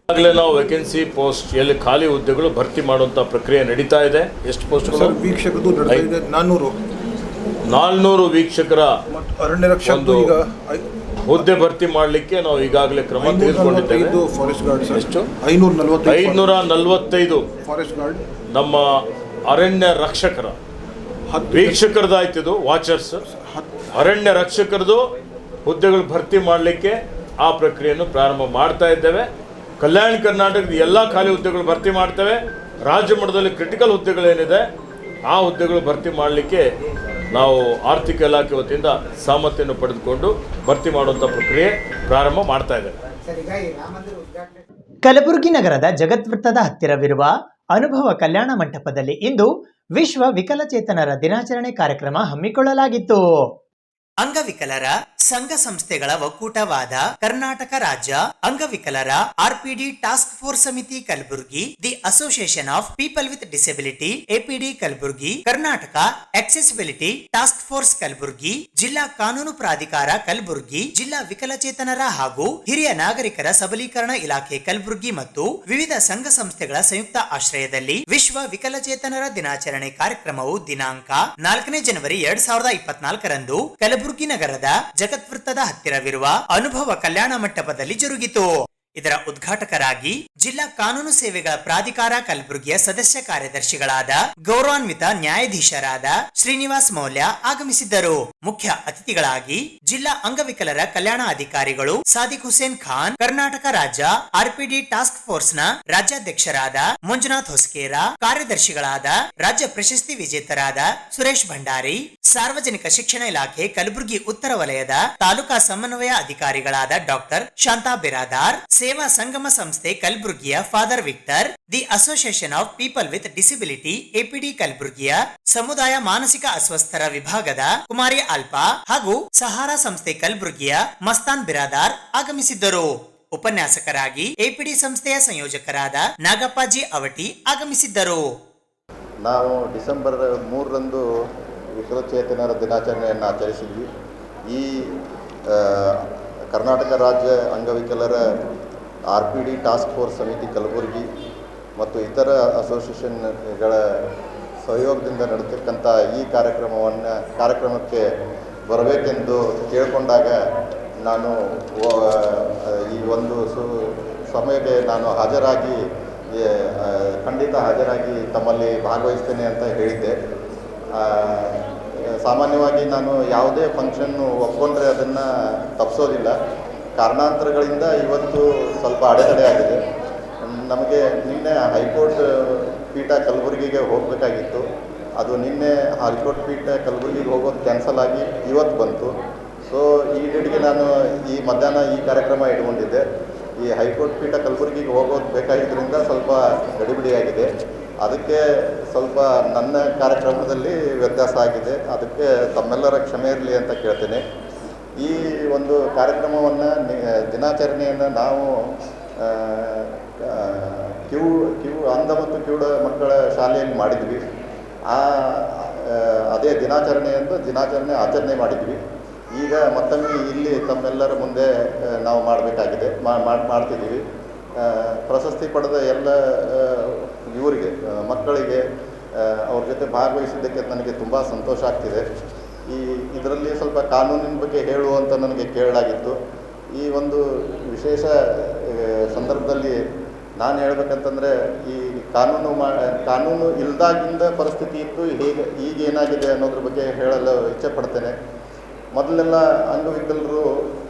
ಈಗಾಗಲೇ ನಾವು ವೇಕೆನ್ಸಿ ಪೋಸ್ಟ್ ಎಲ್ಲಿ ಖಾಲಿ ಹುದ್ದೆಗಳು ಭರ್ತಿ ಮಾಡುವಂಥ ಪ್ರಕ್ರಿಯೆ ನಡೀತಾ ಇದೆ. ಎಷ್ಟು ಪೋಸ್ಟ್ಗಳು? ವೀಕ್ಷಕರು 400 ವೀಕ್ಷಕರ ಅರಣ್ಯ ರಕ್ಷಕರು ಈಗ ಹುದ್ದೆ ಭರ್ತಿ ಮಾಡಲಿಕ್ಕೆ ನಾವು ಈಗಾಗಲೇ ಕ್ರಮ ತೆಗೆದುಕೊಂಡಿದ್ದೇವೆ. ಎಷ್ಟು? 545 ಫಾರೆಸ್ಟ್ ಗಾರ್ಡ್ ನಮ್ಮ ಅರಣ್ಯ ರಕ್ಷಕರ ವೀಕ್ಷಕರದಾಯ್ತಿದು ವಾಚರ್ಸ್, ಅರಣ್ಯ ರಕ್ಷಕರದು ಹುದ್ದೆಗಳು ಭರ್ತಿ ಮಾಡಲಿಕ್ಕೆ ಆ ಪ್ರಕ್ರಿಯೆಯನ್ನು ಪ್ರಾರಂಭ ಮಾಡ್ತಾ ಇದ್ದೇವೆ. ಕಲ್ಯಾಣ ಕರ್ನಾಟಕದ ಎಲ್ಲ ಖಾಲಿ ಹುದ್ದೆಗಳು ಭರ್ತಿ ಮಾಡ್ತೇವೆ. ರಾಜ್ಯ ಮಟ್ಟದಲ್ಲಿ ಕ್ರಿಟಿಕಲ್ ಹುದ್ದೆಗಳೇನಿದೆ ಆ ಹುದ್ದೆಗಳು ಭರ್ತಿ ಮಾಡಲಿಕ್ಕೆ ನಾವು ಆರ್ಥಿಕ ಇಲಾಖೆ ವತಿಯಿಂದ ಸಹಮತಿಯನ್ನು ಪಡೆದುಕೊಂಡು ಭರ್ತಿ ಮಾಡುವಂಥ ಪ್ರಕ್ರಿಯೆ ಪ್ರಾರಂಭ ಮಾಡ್ತಾ ಇದ್ದೇವೆ. ಕಲಬುರಗಿ ನಗರದ ಜಗದ್ವೃತ್ತದ ಹತ್ತಿರವಿರುವ ಅನುಭವ ಕಲ್ಯಾಣ ಮಂಟಪದಲ್ಲಿ ಇಂದು ವಿಶ್ವ ವಿಕಲಚೇತನರ ದಿನಾಚರಣೆ ಕಾರ್ಯಕ್ರಮ ಹಮ್ಮಿಕೊಳ್ಳಲಾಗಿತ್ತು. ಅಂಗವಿಕಲರ ಸಂಘ ಸಂಸ್ಥೆಗಳ ಒಕ್ಕೂಟವಾದ ಕರ್ನಾಟಕ ರಾಜ್ಯ ಅಂಗವಿಕಲರ ಆರ್ಪಿಡಿ ಟಾಸ್ಕ್ ಫೋರ್ಸ್ ಸಮಿತಿ Kalaburagi, the association of people with disability APD Kalaburagi, Karnataka accessibility task force Kalaburagi, ಜಿಲ್ಲಾ ಕಾನೂನು ಪ್ರಾಧಿಕಾರ ಕಲಬುರ್ಗಿ, ಜಿಲ್ಲಾ ವಿಕಲಚೇತನರ ಹಾಗೂ ಹಿರಿಯ ನಾಗರಿಕರ ಸಬಲೀಕರಣ ಇಲಾಖೆ ಕಲಬುರ್ಗಿ ಮತ್ತು ವಿವಿಧ ಸಂಘ ಸಂಸ್ಥೆಗಳ ಸಂಯುಕ್ತ ಆಶ್ರಯದಲ್ಲಿ ವಿಶ್ವ ವಿಕಲಚೇತನರ ದಿನಾಚರಣೆ ಕಾರ್ಯಕ್ರಮವು ದಿನಾಂಕ 4ನೇ ಜನವರಿ 2024ರಂದು ಕಲಬುರಗಿ ನಗರದ ಜಗದ್ವೃತ್ತದ ಹತ್ತಿರವಿರುವ ಅನುಭವ ಕಲ್ಯಾಣ ಮಂಟಪದಲ್ಲಿ ಜರುಗಿತು. ಇದರ ಉದ್ಘಾಟಕರಾಗಿ ಜಿಲ್ಲಾ ಕಾನೂನು ಸೇವೆಗಳ ಪ್ರಾಧಿಕಾರ ಕಲಬುರಗಿಯ ಸದಸ್ಯ ಕಾರ್ಯದರ್ಶಿಗಳಾದ ಗೌರವಾನ್ವಿತ ನ್ಯಾಯಾಧೀಶರಾದ ಶ್ರೀನಿವಾಸ್ ಮೌಲ್ಯ ಆಗಮಿಸಿದ್ದರು. ಮುಖ್ಯ ಅತಿಥಿಗಳಾಗಿ ಜಿಲ್ಲಾ ಅಂಗವಿಕಲರ ಕಲ್ಯಾಣ ಅಧಿಕಾರಿಗಳು ಸಾದಿಕ್ ಹುಸೇನ್ ಖಾನ್, ಕರ್ನಾಟಕ ರಾಜ್ಯ ಆರ್ಪಿಡಿ ಟಾಸ್ಕ್ ಫೋರ್ಸ್ ನ ರಾಜ್ಯಾಧ್ಯಕ್ಷರಾದ ಮಂಜುನಾಥ್ ಹೊಸಕೇರ, ಕಾರ್ಯದರ್ಶಿಗಳಾದ ರಾಜ್ಯ ಪ್ರಶಸ್ತಿ ವಿಜೇತರಾದ ಸುರೇಶ್ ಭಂಡಾರಿ, ಸಾರ್ವಜನಿಕ ಶಿಕ್ಷಣ ಇಲಾಖೆ ಕಲಬುರಗಿ ಉತ್ತರ ವಲಯದ ತಾಲೂಕಾ ಸಮನ್ವಯ ಅಧಿಕಾರಿಗಳಾದ ಡಾಕ್ಟರ್ ಶಾಂತಾ ಬಿರಾದಾರ್, ಸೇವಾ ಸಂಗಮ ಸಂಸ್ಥೆ ಕಲಬುರಗಿಯ father Victor, the association of people with disability APD ಕಲಬುರಗಿಯ ಸಮುದಾಯ ಮಾನಸಿಕ ಅಸ್ವಸ್ಥರ ವಿಭಾಗದ ಕುಮಾರಿ ಅಲ್ಪಾ ಹಾಗೂ ಸಹಾರಾ ಸಂಸ್ಥೆ ಕಲಬುರಗಿಯ ಮಸ್ತಾನ್ ಬಿರಾದಾರ್ ಆಗಮಿಸಿದ್ದರು. ಉಪನ್ಯಾಸಕರಾಗಿ ಎಪಿಡಿ ಸಂಸ್ಥೆಯ ಸಂಯೋಜಕರಾದ ನಾಗಪ್ಪಾಜಿ ಅವಟಿ ಆಗಮಿಸಿದ್ದರು. ನಾವು ಡಿಸೆಂಬರ್ 3ರಂದು ವಿಕಲಚೇತನರ ದಿನಾಚರಣೆಯನ್ನು ಆಚರಿಸಿದ್ವಿ. ಈ ಕರ್ನಾಟಕ ರಾಜ್ಯ ಅಂಗವಿಕಲರ RPD ಟಾಸ್ಕ್ ಫೋರ್ಸ್ ಸಮಿತಿ ಕಲಬುರಗಿ ಮತ್ತು ಇತರ ಅಸೋಸಿಯೇಷನ್ಗಳ ಸಹಯೋಗದಿಂದ ನಡೆತಕ್ಕಂಥ ಈ ಕಾರ್ಯಕ್ರಮಕ್ಕೆ ಬರಬೇಕೆಂದು ಕೇಳಿಕೊಂಡಾಗ ನಾನು ಈ ಒಂದು ಸಮಯಕ್ಕೆ ನಾನು ಖಂಡಿತ ಹಾಜರಾಗಿ ತಮ್ಮಲ್ಲಿ ಭಾಗವಹಿಸ್ತೇನೆ ಅಂತ ಹೇಳಿದ್ದೆ. ಸಾಮಾನ್ಯವಾಗಿ ನಾನು ಯಾವುದೇ ಫಂಕ್ಷನ್ನು ಒಪ್ಕೊಂಡ್ರೆ ಅದನ್ನು ತಪ್ಪಿಸೋದಿಲ್ಲ. ಕಾರಣಾಂತರಗಳಿಂದ ಇವತ್ತು ಸ್ವಲ್ಪ ಅಡೆತಡೆ ಆಗಿದೆ. ನಮಗೆ ನಿನ್ನೆ ಹೈಕೋರ್ಟ್ ಪೀಠ ಕಲಬುರಗಿಗೆ ಹೋಗಬೇಕಾಗಿತ್ತು. ಅದು ನಿನ್ನೆ ಹೈಕೋರ್ಟ್ ಪೀಠ ಕಲಬುರಗಿಗೆ ಹೋಗೋದು ಕ್ಯಾನ್ಸಲ್ ಆಗಿ ಇವತ್ತು ಬಂತು. ಸೊ ಈ ಡೇಟ್ಗೆ ನಾನು ಈ ಮಧ್ಯಾಹ್ನ ಈ ಕಾರ್ಯಕ್ರಮ ಇಟ್ಕೊಂಡಿದ್ದೆ. ಈ ಹೈಕೋರ್ಟ್ ಪೀಠ ಕಲಬುರಗಿಗೆ ಹೋಗೋದು ಬೇಕಾಗಿದ್ದರಿಂದ ಸ್ವಲ್ಪ ಗಡಿಬಿಡಿಯಾಗಿದೆ. ಅದಕ್ಕೆ ಸ್ವಲ್ಪ ನನ್ನ ಕಾರ್ಯಕ್ರಮದಲ್ಲಿ ವ್ಯತ್ಯಾಸ ಆಗಿದೆ. ಅದಕ್ಕೆ ತಮ್ಮೆಲ್ಲರ ಕ್ಷಮೆ ಇರಲಿ ಅಂತ ಕೇಳ್ತೇನೆ. ಈ ಒಂದು ಕಾರ್ಯಕ್ರಮವನ್ನು ದಿನಾಚರಣೆಯನ್ನು ನಾವು ಅಂಧ ಮತ್ತು ಕಿವುಡ ಮಕ್ಕಳ ಶಾಲೆಯಲ್ಲಿ ಮಾಡಿದ್ವಿ. ಅದೇ ದಿನಾಚರಣೆ ಆಚರಣೆ ಮಾಡಿದ್ವಿ. ಈಗ ಮತ್ತೊಮ್ಮೆ ಇಲ್ಲಿ ತಮ್ಮೆಲ್ಲರ ಮುಂದೆ ನಾವು ಮಾಡಬೇಕಾಗಿದೆ, ಮಾಡ್ತಿದ್ದೀವಿ. ಪ್ರಶಸ್ತಿ ಪಡೆದ ಎಲ್ಲ ಇವರಿಗೆ ಮಕ್ಕಳಿಗೆ ಅವ್ರ ಜೊತೆ ಭಾಗವಹಿಸಿದ್ದಕ್ಕೆ ನನಗೆ ತುಂಬ ಸಂತೋಷ ಆಗ್ತಿದೆ. ಇದರಲ್ಲಿ ಸ್ವಲ್ಪ ಕಾನೂನಿನ ಬಗ್ಗೆ ಹೇಳುವಂತ ನನಗೆ ಕೇಳಲಾಗಿತ್ತು. ಈ ಒಂದು ವಿಶೇಷ ಸಂದರ್ಭದಲ್ಲಿ ನಾನು ಹೇಳ್ಬೇಕಂತಂದರೆ, ಈ ಕಾನೂನು ಇಲ್ದಾಗಿಂದ ಪರಿಸ್ಥಿತಿ ಇತ್ತು, ಈಗ ಏನಾಗಿದೆ ಅನ್ನೋದ್ರ ಬಗ್ಗೆ ಹೇಳಲು ಇಚ್ಛೆ ಪಡ್ತೇನೆ. ಮೊದಲೆಲ್ಲ ಅಂಗವಿಕಲರು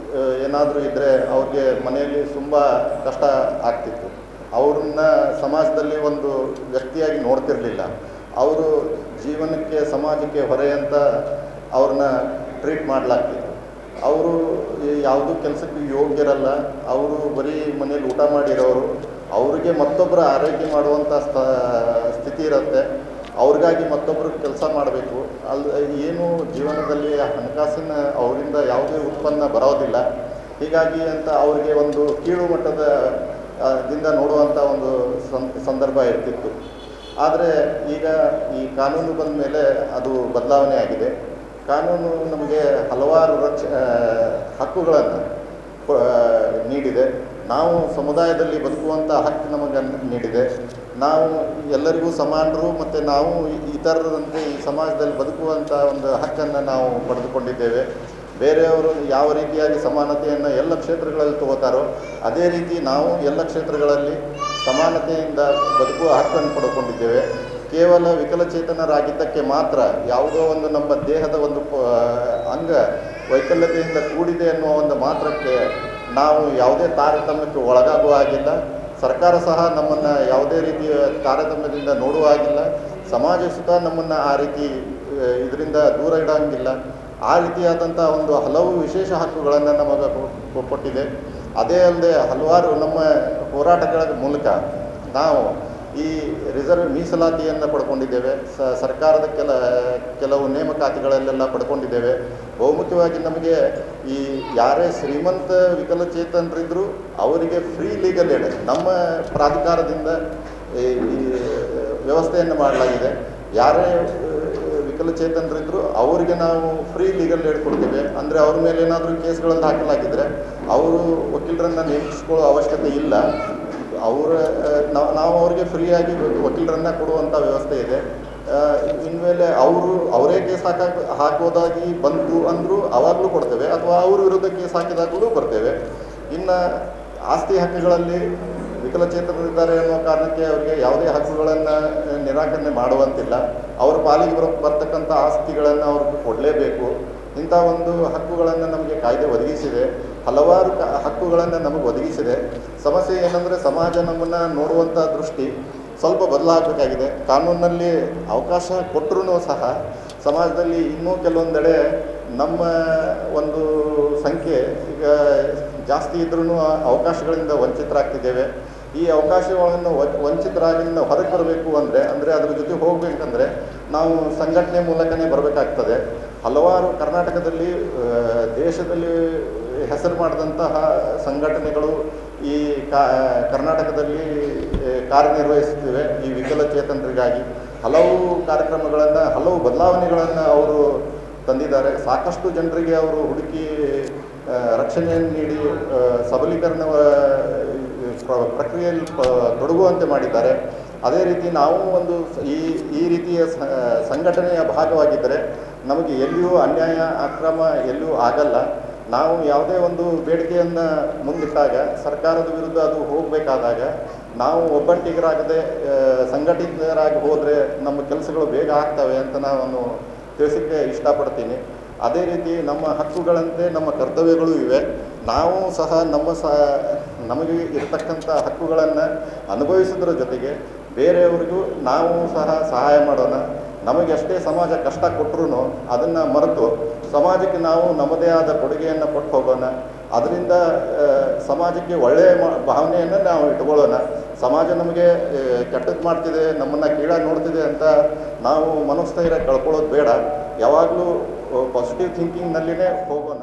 ಏನಾದರೂ ಇದ್ದರೆ ಅವ್ರಿಗೆ ಮನೆಯಲ್ಲಿ ತುಂಬ ಕಷ್ಟ ಆಗ್ತಿತ್ತು. ಅವ್ರನ್ನ ಸಮಾಜದಲ್ಲಿ ಒಂದು ವ್ಯಕ್ತಿಯಾಗಿ ನೋಡ್ತಿರಲಿಲ್ಲ. ಅವರು ಜೀವನಕ್ಕೆ ಸಮಾಜಕ್ಕೆ ಹೊರೆ ಅಂತ ಅವ್ರನ್ನ ಟ್ರೀಟ್ ಮಾಡಲಾಗ್ತಿತ್ತು. ಅವರು ಯಾವುದೂ ಕೆಲಸಕ್ಕೆ ಯೋಗ್ಯರಲ್ಲ, ಅವರು ಬರೀ ಮನೇಲಿ ಊಟ ಮಾಡಿರೋರು. ಅವರಿಗೆ ಮತ್ತೊಬ್ಬರ ಆರೈಕೆ ಮಾಡುವಂಥ ಸ್ಥಿತಿ ಇರುತ್ತೆ. ಅವ್ರಿಗಾಗಿ ಮತ್ತೊಬ್ಬರು ಕೆಲಸ ಮಾಡಬೇಕು. ಏನು ಜೀವನದಲ್ಲಿ ಹಣಕಾಸಿನ ಅವರಿಂದ ಯಾವುದೇ ಉತ್ಪನ್ನ ಬರೋದಿಲ್ಲ. ಹೀಗಾಗಿ ಅಂತ ಅವರಿಗೆ ಒಂದು ಕೀಳು ಮಟ್ಟದ ದಿಂದ ನೋಡುವಂಥ ಒಂದು ಸಂದರ್ಭ ಇರ್ತಿತ್ತು. ಆದರೆ ಈಗ ಈ ಕಾನೂನು ಬಂದ ಮೇಲೆ ಅದು ಬದಲಾವಣೆ ಆಗಿದೆ. ಕಾನೂನು ನಮಗೆ ಹಲವಾರು ಹಕ್ಕುಗಳನ್ನು ನೀಡಿದೆ. ನಾವು ಸಮುದಾಯದಲ್ಲಿ ಬದುಕುವಂಥ ಹಕ್ಕು ನಮಗೆ ನೀಡಿದೆ. ನಾವು ಎಲ್ಲರಿಗೂ ಸಮಾನರು ಮತ್ತು ನಾವು ಇತರರಂತೆ ಈ ಸಮಾಜದಲ್ಲಿ ಬದುಕುವಂಥ ಒಂದು ಹಕ್ಕನ್ನು ನಾವು ಪಡೆದುಕೊಂಡಿದ್ದೇವೆ. ಬೇರೆಯವರು ಯಾವ ರೀತಿಯಾಗಿ ಸಮಾನತೆಯನ್ನು ಎಲ್ಲ ಕ್ಷೇತ್ರಗಳಲ್ಲಿ ತಗೋತಾರೋ ಅದೇ ರೀತಿ ನಾವು ಎಲ್ಲ ಕ್ಷೇತ್ರಗಳಲ್ಲಿ ಸಮಾನತೆಯಿಂದ ಬದುಕುವ ಹಕ್ಕನ್ನು ಪಡ್ಕೊಂಡಿದ್ದೇವೆ. ಕೇವಲ ವಿಕಲಚೇತನರಾಗಿದ್ದಕ್ಕೆ ಮಾತ್ರ ಯಾವುದೋ ಒಂದು ನಮ್ಮ ದೇಹದ ಒಂದು ಅಂಗ ವೈಕಲ್ಯತೆಯಿಂದ ಕೂಡಿದೆ ಅನ್ನುವ ಒಂದು ಮಾತ್ರಕ್ಕೆ ನಾವು ಯಾವುದೇ ತಾರತಮ್ಯಕ್ಕೆ ಒಳಗಾಗುವ ಹಾಗಿಲ್ಲ. ಸರ್ಕಾರ ಸಹ ನಮ್ಮನ್ನು ಯಾವುದೇ ರೀತಿಯ ತಾರತಮ್ಯದಿಂದ ನೋಡುವ ಹಾಗಿಲ್ಲ. ಸಮಾಜ ಸುತ ನಮ್ಮನ್ನು ಆ ರೀತಿ ಇದರಿಂದ ದೂರ ಇಡೋಂಗಿಲ್ಲ. ಆ ರೀತಿಯಾದಂಥ ಒಂದು ಹಲವು ವಿಶೇಷ ಹಕ್ಕುಗಳನ್ನು ನಮಗೆ ಕೊಟ್ಟಿದೆ. ಅದೇ ಅಲ್ಲದೆ ಹಲವಾರು ನಮ್ಮ ಹೋರಾಟಗಳ ಮೂಲಕ ನಾವು ಈ ರಿಸರ್ವ್ ಮೀಸಲಾತಿಯನ್ನು ಪಡ್ಕೊಂಡಿದ್ದೇವೆ. ಸರ್ಕಾರದ ಕೆಲವು ನೇಮಕಾತಿಗಳಲ್ಲೆಲ್ಲ ಪಡ್ಕೊಂಡಿದ್ದೇವೆ. ಬಹುಮುಖ್ಯವಾಗಿ ನಮಗೆ ಈ ಯಾರೇ ಶ್ರೀಮಂತ ವಿಕಲಚೇತನರಿದ್ದರೂ ಅವರಿಗೆ ಫ್ರೀ ಲೀಗಲ್ ಏಡ್ ನಮ್ಮ ಪ್ರಾಧಿಕಾರದಿಂದ ಈ ವ್ಯವಸ್ಥೆಯನ್ನು ಮಾಡಲಾಗಿದೆ. ಯಾರೇ ವಿಕಲಚೇತನರಿದ್ದರೂ ಅವರಿಗೆ ನಾವು ಫ್ರೀ ಲೀಗಲ್ ಏಡ್ ಕೊಡ್ತೇವೆ. ಅಂದರೆ ಅವ್ರ ಮೇಲೆ ಏನಾದರೂ ಕೇಸ್ಗಳನ್ನು ಹಾಕಲಾಗಿದ್ದರೆ ಅವರು ವಕೀಲರನ್ನು ನೇಮಿಸಿಕೊಳ್ಳೋ ಅವಶ್ಯಕತೆ ಇಲ್ಲ. ನಾವು ಅವರಿಗೆ ಫ್ರೀಯಾಗಿ ವಕೀಲರನ್ನು ಕೊಡುವಂಥ ವ್ಯವಸ್ಥೆ ಇದೆ. ಇನ್ಮೇಲೆ ಅವರೇ ಕೇಸ್ ಹಾಕೋದಾಗಿ ಬಂತು ಅಂದರೂ ಅವಾಗಲೂ ಕೊಡ್ತೇವೆ, ಅಥವಾ ಅವ್ರ ವಿರುದ್ಧ ಕೇಸ್ ಹಾಕಿದಾಗಲೂ ಬರ್ತೇವೆ. ಇನ್ನು ಆಸ್ತಿ ಹಕ್ಕುಗಳಲ್ಲಿ ವಿಕಲಚೇತನರಿದ್ದಾರೆ ಅನ್ನೋ ಕಾರಣಕ್ಕೆ ಅವರಿಗೆ ಯಾವುದೇ ಹಕ್ಕುಗಳನ್ನು ನಿರಾಕರಣೆ ಮಾಡುವಂತಿಲ್ಲ. ಅವ್ರ ಪಾಲಿಗೆ ಬರ್ತಕ್ಕಂಥ ಆಸ್ತಿಗಳನ್ನು ಅವ್ರಿಗೆ ಕೊಡಲೇಬೇಕು. ಇಂಥ ಒಂದು ಹಕ್ಕುಗಳನ್ನು ನಮಗೆ ಕಾಯ್ದೆ ಒದಗಿಸಿದೆ. ಹಲವಾರು ಹಕ್ಕುಗಳನ್ನು ನಮಗೆ ಒದಗಿಸಿದೆ. ಸಮಸ್ಯೆ ಏನಂದರೆ ಸಮಾಜ ನಮ್ಮನ್ನು ನೋಡುವಂಥ ದೃಷ್ಟಿ ಸ್ವಲ್ಪ ಬದಲಾಗಬೇಕಾಗಿದೆ. ಕಾನೂನಿನಲ್ಲಿ ಅವಕಾಶ ಕೊಟ್ಟರೂ ಸಹ ಸಮಾಜದಲ್ಲಿ ಇನ್ನೂ ಕೆಲವೊಂದೆಡೆ ನಮ್ಮ ಒಂದು ಸಂಖ್ಯೆ ಈಗ ಜಾಸ್ತಿ ಇದ್ರೂ ಅವಕಾಶಗಳಿಂದ ವಂಚಿತರಾಗ್ತಿದ್ದೇವೆ. ಈ ಅವಕಾಶಗಳನ್ನು ವಂಚಿತರಾಗಿಂದ ಹೊರಗೆ ಬರಬೇಕು ಅಂದರೆ ಅದ್ರ ಜೊತೆ ಹೋಗಬೇಕಂದ್ರೆ ನಾವು ಸಂಘಟನೆ ಮೂಲಕನೇ ಬರಬೇಕಾಗ್ತದೆ. ಹಲವಾರು ಕರ್ನಾಟಕದಲ್ಲಿ ದೇಶದಲ್ಲಿ ಹೆಸರು ಮಾಡಿದಂತಹ ಸಂಘಟನೆಗಳು ಈ ಕರ್ನಾಟಕದಲ್ಲಿ ಕಾರ್ಯನಿರ್ವಹಿಸುತ್ತಿವೆ. ಈ ವಿಕಲಚೇತನರಿಗಾಗಿ ಹಲವು ಕಾರ್ಯಕ್ರಮಗಳನ್ನು, ಹಲವು ಬದಲಾವಣೆಗಳನ್ನು ಅವರು ತಂದಿದ್ದಾರೆ. ಸಾಕಷ್ಟು ಜನರಿಗೆ ಅವರು ಹುಡುಕಿ ರಕ್ಷಣೆಯನ್ನು ನೀಡಿ ಸಬಲೀಕರಣ ಪ್ರಕ್ರಿಯೆಯಲ್ಲಿ ತೊಡಗುವಂತೆ ಮಾಡಿದ್ದಾರೆ. ಅದೇ ರೀತಿ ನಾವು ಒಂದು ಈ ರೀತಿಯ ಸಂಘಟನೆಯ ಭಾಗವಾಗಿದ್ದರೆ ನಮಗೆ ಎಲ್ಲಿಯೂ ಅನ್ಯಾಯ ಅಕ್ರಮ ಎಲ್ಲೂ ಆಗಲ್ಲ. ನಾವು ಯಾವುದೇ ಒಂದು ಬೇಡಿಕೆಯನ್ನು ಮುಂದಿಟ್ಟಾಗ ಸರ್ಕಾರದ ವಿರುದ್ಧ ಅದು ಹೋಗಬೇಕಾದಾಗ ನಾವು ಒಬ್ಬಂಟಿಗರಾಗದೆ ಸಂಘಟಿತರಾಗಿ ಹೋದರೆ ನಮ್ಮ ಕೆಲಸಗಳು ಬೇಗ ಆಗ್ತವೆ ಅಂತ ನಾನು ತಿಳಿಸಲಿಕ್ಕೆ ಇಷ್ಟಪಡ್ತೀನಿ. ಅದೇ ರೀತಿ ನಮ್ಮ ಹಕ್ಕುಗಳಂತೆ ನಮ್ಮ ಕರ್ತವ್ಯಗಳು ಇವೆ. ನಾವು ಸಹ ನಮಗೆ ಇರತಕ್ಕಂಥ ಹಕ್ಕುಗಳನ್ನು ಅನುಭವಿಸೋದ್ರ ಜೊತೆಗೆ ಬೇರೆಯವರಿಗೂ ನಾವು ಸಹ ಸಹಾಯ ಮಾಡೋಣ. ನಮಗೆ ಅಷ್ಟೇ ಸಮಾಜ ಕಷ್ಟ ಕೊಟ್ಟರು ಅದನ್ನು ಮರೆತು ಸಮಾಜಕ್ಕೆ ನಾವು ನಮ್ಮದೇ ಆದ ಕೊಡುಗೆಯನ್ನು ಕೊಟ್ಟು ಹೋಗೋಣ. ಅದರಿಂದ ಸಮಾಜಕ್ಕೆ ಒಳ್ಳೆಯ ಭಾವನೆಯನ್ನು ನಾವು ಇಟ್ಕೊಳ್ಳೋಣ. ಸಮಾಜ ನಮಗೆ ಕೆಟ್ಟದ್ದು ಮಾಡ್ತಿದೆ, ನಮ್ಮನ್ನು ಕೀಳಾಗಿ ನೋಡ್ತಿದೆ ಅಂತ ನಾವು ಮನೋಸ್ಥೈರ್ಯ ಕಳ್ಕೊಳ್ಳೋದು ಬೇಡ. ಯಾವಾಗಲೂ ಪಾಸಿಟಿವ್ ಥಿಂಕಿಂಗ್ನಲ್ಲಿನೇ ಹೋಗೋಣ.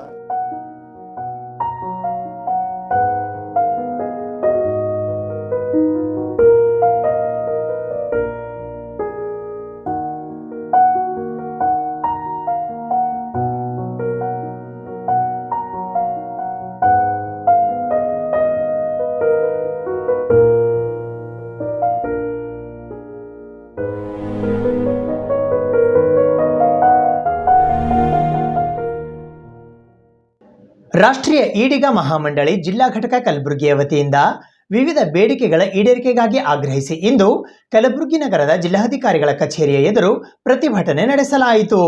ರಾಷ್ಟ್ರೀಯ ಈಡಿಗ ಮಹಾಮಂಡಳಿ ಜಿಲ್ಲಾ ಘಟಕ ಕಲಬುರಗಿಯ ವತಿಯಿಂದ ವಿವಿಧ ಬೇಡಿಕೆಗಳ ಈಡೇರಿಕೆಗಾಗಿ ಆಗ್ರಹಿಸಿ ಇಂದು ಕಲಬುರಗಿ ನಗರದ ಜಿಲ್ಲಾಧಿಕಾರಿಗಳ ಕಚೇರಿಯ ಎದುರು ಪ್ರತಿಭಟನೆ ನಡೆಸಲಾಯಿತು.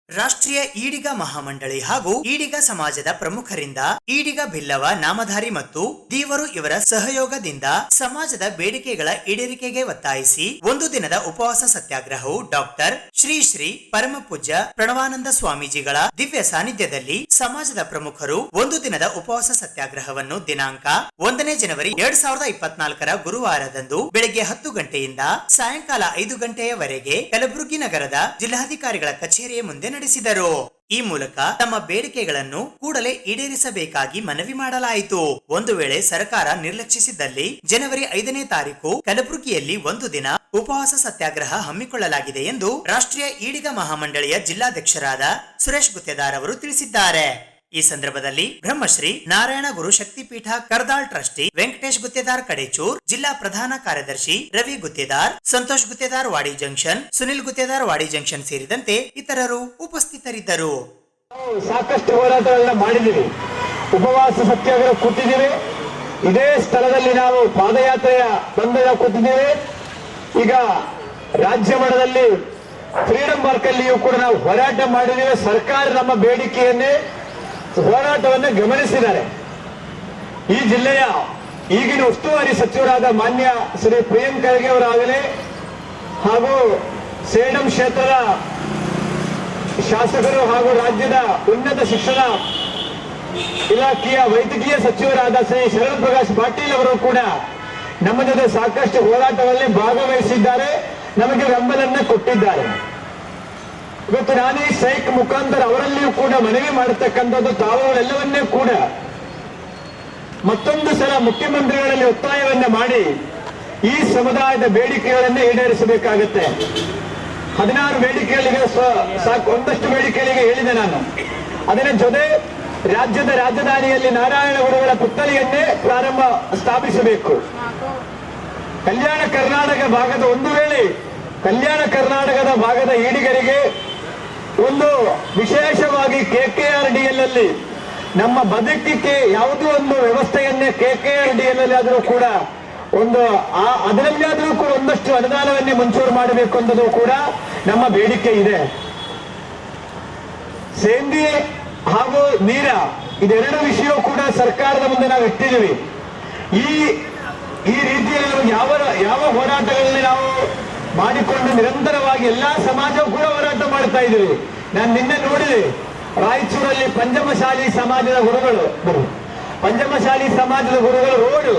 ರಾಷ್ಟ್ರೀಯ ಈಡಿಗ ಮಹಾಮಂಡಳಿ ಹಾಗೂ ಈಡಿಗ ಸಮಾಜದ ಪ್ರಮುಖರಿಂದ ಈಡಿಗ ಬಿಲ್ಲವ ನಾಮಧಾರಿ ಮತ್ತು ದೇವರು ಇವರ ಸಹಯೋಗದಿಂದ ಸಮಾಜದ ಬೇಡಿಕೆಗಳ ಈಡೇರಿಕೆಗೆ ಒತ್ತಾಯಿಸಿ ಒಂದು ದಿನದ ಉಪವಾಸ ಸತ್ಯಾಗ್ರಹವು ಡಾಕ್ಟರ್ ಶ್ರೀ ಶ್ರೀ ಪರಮ ಪೂಜ್ಯ ಪ್ರಣವಾನಂದ ಸ್ವಾಮೀಜಿಗಳ ದಿವ್ಯ ಸಾನ್ನಿಧ್ಯದಲ್ಲಿ ಸಮಾಜದ ಪ್ರಮುಖರು ಒಂದು ದಿನದ ಉಪವಾಸ ಸತ್ಯಾಗ್ರಹವನ್ನು ದಿನಾಂಕ 1 ಜನವರಿ 2024 ಗುರುವಾರದಂದು ಬೆಳಗ್ಗೆ 10 ಗಂಟೆಯಿಂದ ಸಾಯಂಕಾಲ 5 ಗಂಟೆಯವರೆಗೆ ಕಲಬುರಗಿ ನಗರದ ಜಿಲ್ಲಾಧಿಕಾರಿಗಳ ಕಚೇರಿಯ ಮುಂದೆ ನಡೆಸಿದರು. ಈ ಮೂಲಕ ತಮ್ಮ ಬೇಡಿಕೆಗಳನ್ನು ಕೂಡಲೇ ಈಡೇರಿಸಬೇಕಾಗಿ ಮನವಿ ಮಾಡಲಾಯಿತು. ಒಂದು ವೇಳೆ ಸರ್ಕಾರ ನಿರ್ಲಕ್ಷಿಸಿದ್ದಲ್ಲಿ ಜನವರಿ 5ನೇ ತಾರೀಕು ಕಲಬುರಗಿಯಲ್ಲಿ ಒಂದು ದಿನ ಉಪವಾಸ ಸತ್ಯಾಗ್ರಹ ಹಮ್ಮಿಕೊಳ್ಳಲಾಗಿದೆ ಎಂದು ರಾಷ್ಟ್ರೀಯ ಈಡಿಗ ಮಹಾಮಂಡಳಿಯ ಜಿಲ್ಲಾಧ್ಯಕ್ಷರಾದ ಸುರೇಶ್ ಗುತ್ತೇದಾರ್ ಅವರು ತಿಳಿಸಿದ್ದಾರೆ. ಈ ಸಂದರ್ಭದಲ್ಲಿ ಬ್ರಹ್ಮಶ್ರೀ ನಾರಾಯಣ ಗುರು ಶಕ್ತಿಪೀಠ ಕರ್ದಾಳ್ ಟ್ರಸ್ಟಿ ವೆಂಕಟೇಶ್ ಗುತ್ತೇದಾರ್ ಕಡೇಚೂರ್, ಜಿಲ್ಲಾ ಪ್ರಧಾನ ಕಾರ್ಯದರ್ಶಿ ರವಿ ಗುತ್ತೇದಾರ್, ಸಂತೋಷ್ ಗುತ್ತೇದಾರ್ ವಾಡಿ ಜಂಕ್ಷನ್, ಸುನಿಲ್ ಗುತ್ತೇದಾರ್ ವಾಡಿ ಜಂಕ್ಷನ್ ಸೇರಿದಂತೆ ಇತರರು ಉಪಸ್ಥಿತರಿದ್ದರು. ಸಾಕಷ್ಟು ಹೋರಾಟಗಳನ್ನ ಮಾಡಿದ್ದೀವಿ, ಉಪವಾಸ ಸತ್ಯಾಗ್ರಹ ಕೂತಿದ್ದೀವಿ. ಇದೇ ಸ್ಥಳದಲ್ಲಿ ನಾವು ಪಾದಯಾತ್ರೆಯ ಬಂಧನ ಕೂತಿದ್ದೇವೆ. ಈಗ ರಾಜ್ಯ ಮಟ್ಟದಲ್ಲಿ ಫ್ರೀಡಂ ಪಾರ್ಕ್ ಅಲ್ಲಿಯೂ ಕೂಡ ನಾವು ಹೋರಾಟ ಮಾಡಿದ್ದೇವೆ. ಸರ್ಕಾರ ನಮ್ಮ ಬೇಡಿಕೆಯನ್ನೇ ಹೋರಾಟವನ್ನು ಗಮನಿಸಿದ್ದಾರೆ. ಈ ಜಿಲ್ಲೆಯ ಈಗಿನ ಉಸ್ತುವಾರಿ ಸಚಿವರಾದ ಮಾನ್ಯ ಶ್ರೀ ಪ್ರಿಯಾಂಕ್ ಖರ್ಗೆ ಅವರಾಗಲಿ ಹಾಗೂ ಸೇಡಂ ಕ್ಷೇತ್ರದ ಶಾಸಕರು ಹಾಗೂ ರಾಜ್ಯದ ಉನ್ನತ ಶಿಕ್ಷಣ ಇಲಾಖೆಯ ವೈದ್ಯಕೀಯ ಸಚಿವರಾದ ಶ್ರೀ ಶರಣ್ ಪ್ರಕಾಶ್ ಪಾಟೀಲ್ ಅವರು ಕೂಡ ನಮ್ಮ ಜೊತೆ ಸಾಕಷ್ಟು ಹೋರಾಟದಲ್ಲಿ ಭಾಗವಹಿಸಿದ್ದಾರೆ, ನಮಗೆ ಬೆಂಬಲವನ್ನು ಕೊಟ್ಟಿದ್ದಾರೆ. ಇವತ್ತು ನಾನು ಈ ಸ್ಟ್ರೈಕ್ ಮುಖಾಂತರ ಅವರಲ್ಲಿಯೂ ಕೂಡ ಮನವಿ ಮಾಡತಕ್ಕಂಥದ್ದು, ತಾವುಗಳೆಲ್ಲವನ್ನೇ ಕೂಡ ಮತ್ತೊಂದು ಸಲ ಮುಖ್ಯಮಂತ್ರಿಗಳಲ್ಲಿ ಒತ್ತಾಯವನ್ನ ಮಾಡಿ ಈ ಸಮುದಾಯದ ಬೇಡಿಕೆಗಳನ್ನು ಈಡೇರಿಸಬೇಕಾಗುತ್ತೆ. 16 ಬೇಡಿಕೆಗಳಿಗೆ ಒಂದಷ್ಟು ಬೇಡಿಕೆಗಳಿಗೆ ಹೇಳಿದೆ ನಾನು. ಅದರ ಜೊತೆ ರಾಜ್ಯದ ರಾಜಧಾನಿಯಲ್ಲಿ ನಾರಾಯಣ ಗುರುಗಳ ಪುತ್ಥಳಿಯನ್ನೇ ಸ್ಥಾಪಿಸಬೇಕು. ಕಲ್ಯಾಣ ಕರ್ನಾಟಕ ಭಾಗದ ಒಂದು ವೇಳೆ ಕಲ್ಯಾಣ ಕರ್ನಾಟಕದ ಭಾಗದ ಈಡಿಗರಿಗೆ ಒಂದು ವಿಶೇಷವಾಗಿ KKRDL ಅಲ್ಲಿ ನಮ್ಮ ಬದುಕಿಗೆ ಯಾವುದೋ ಒಂದು ವ್ಯವಸ್ಥೆಯನ್ನೇ KKRDL ಅಲ್ಲಿ ಆದರೂ ಕೂಡ ಅದರಲ್ಲಾದರೂ ಕೂಡ ಒಂದಷ್ಟು ಅನುದಾನವನ್ನೇ ಮಂಜೂರು ಮಾಡಬೇಕು ಅನ್ನೋದು ಕೂಡ ನಮ್ಮ ಬೇಡಿಕೆ ಇದೆ. ಸೇಂದಿ ಹಾಗೂ ನೀರ ಇದೆರಡು ವಿಷಯ ಕೂಡ ಸರ್ಕಾರದ ಮುಂದೆ ನಾವು ಇಟ್ಟಿದ್ದೀವಿ. ಈ ರೀತಿಯಲ್ಲಿ ಯಾವ ಹೋರಾಟಗಳಲ್ಲಿ ನಾವು ಮಾಡಿಕೊಂಡು ನಿರಂತರವಾಗಿ ಎಲ್ಲಾ ಸಮಾಜವು ಕೂಡ ಹೋರಾಟ ಮಾಡ್ತಾ ಇದ್ದೀವಿ. ನಾನು ನಿನ್ನೆ ನೋಡಿದೆ, ರಾಯಚೂರಲ್ಲಿ ಪಂಚಮಶಾಲಿ ಸಮಾಜದ ಗುರುಗಳು ರೋಡ್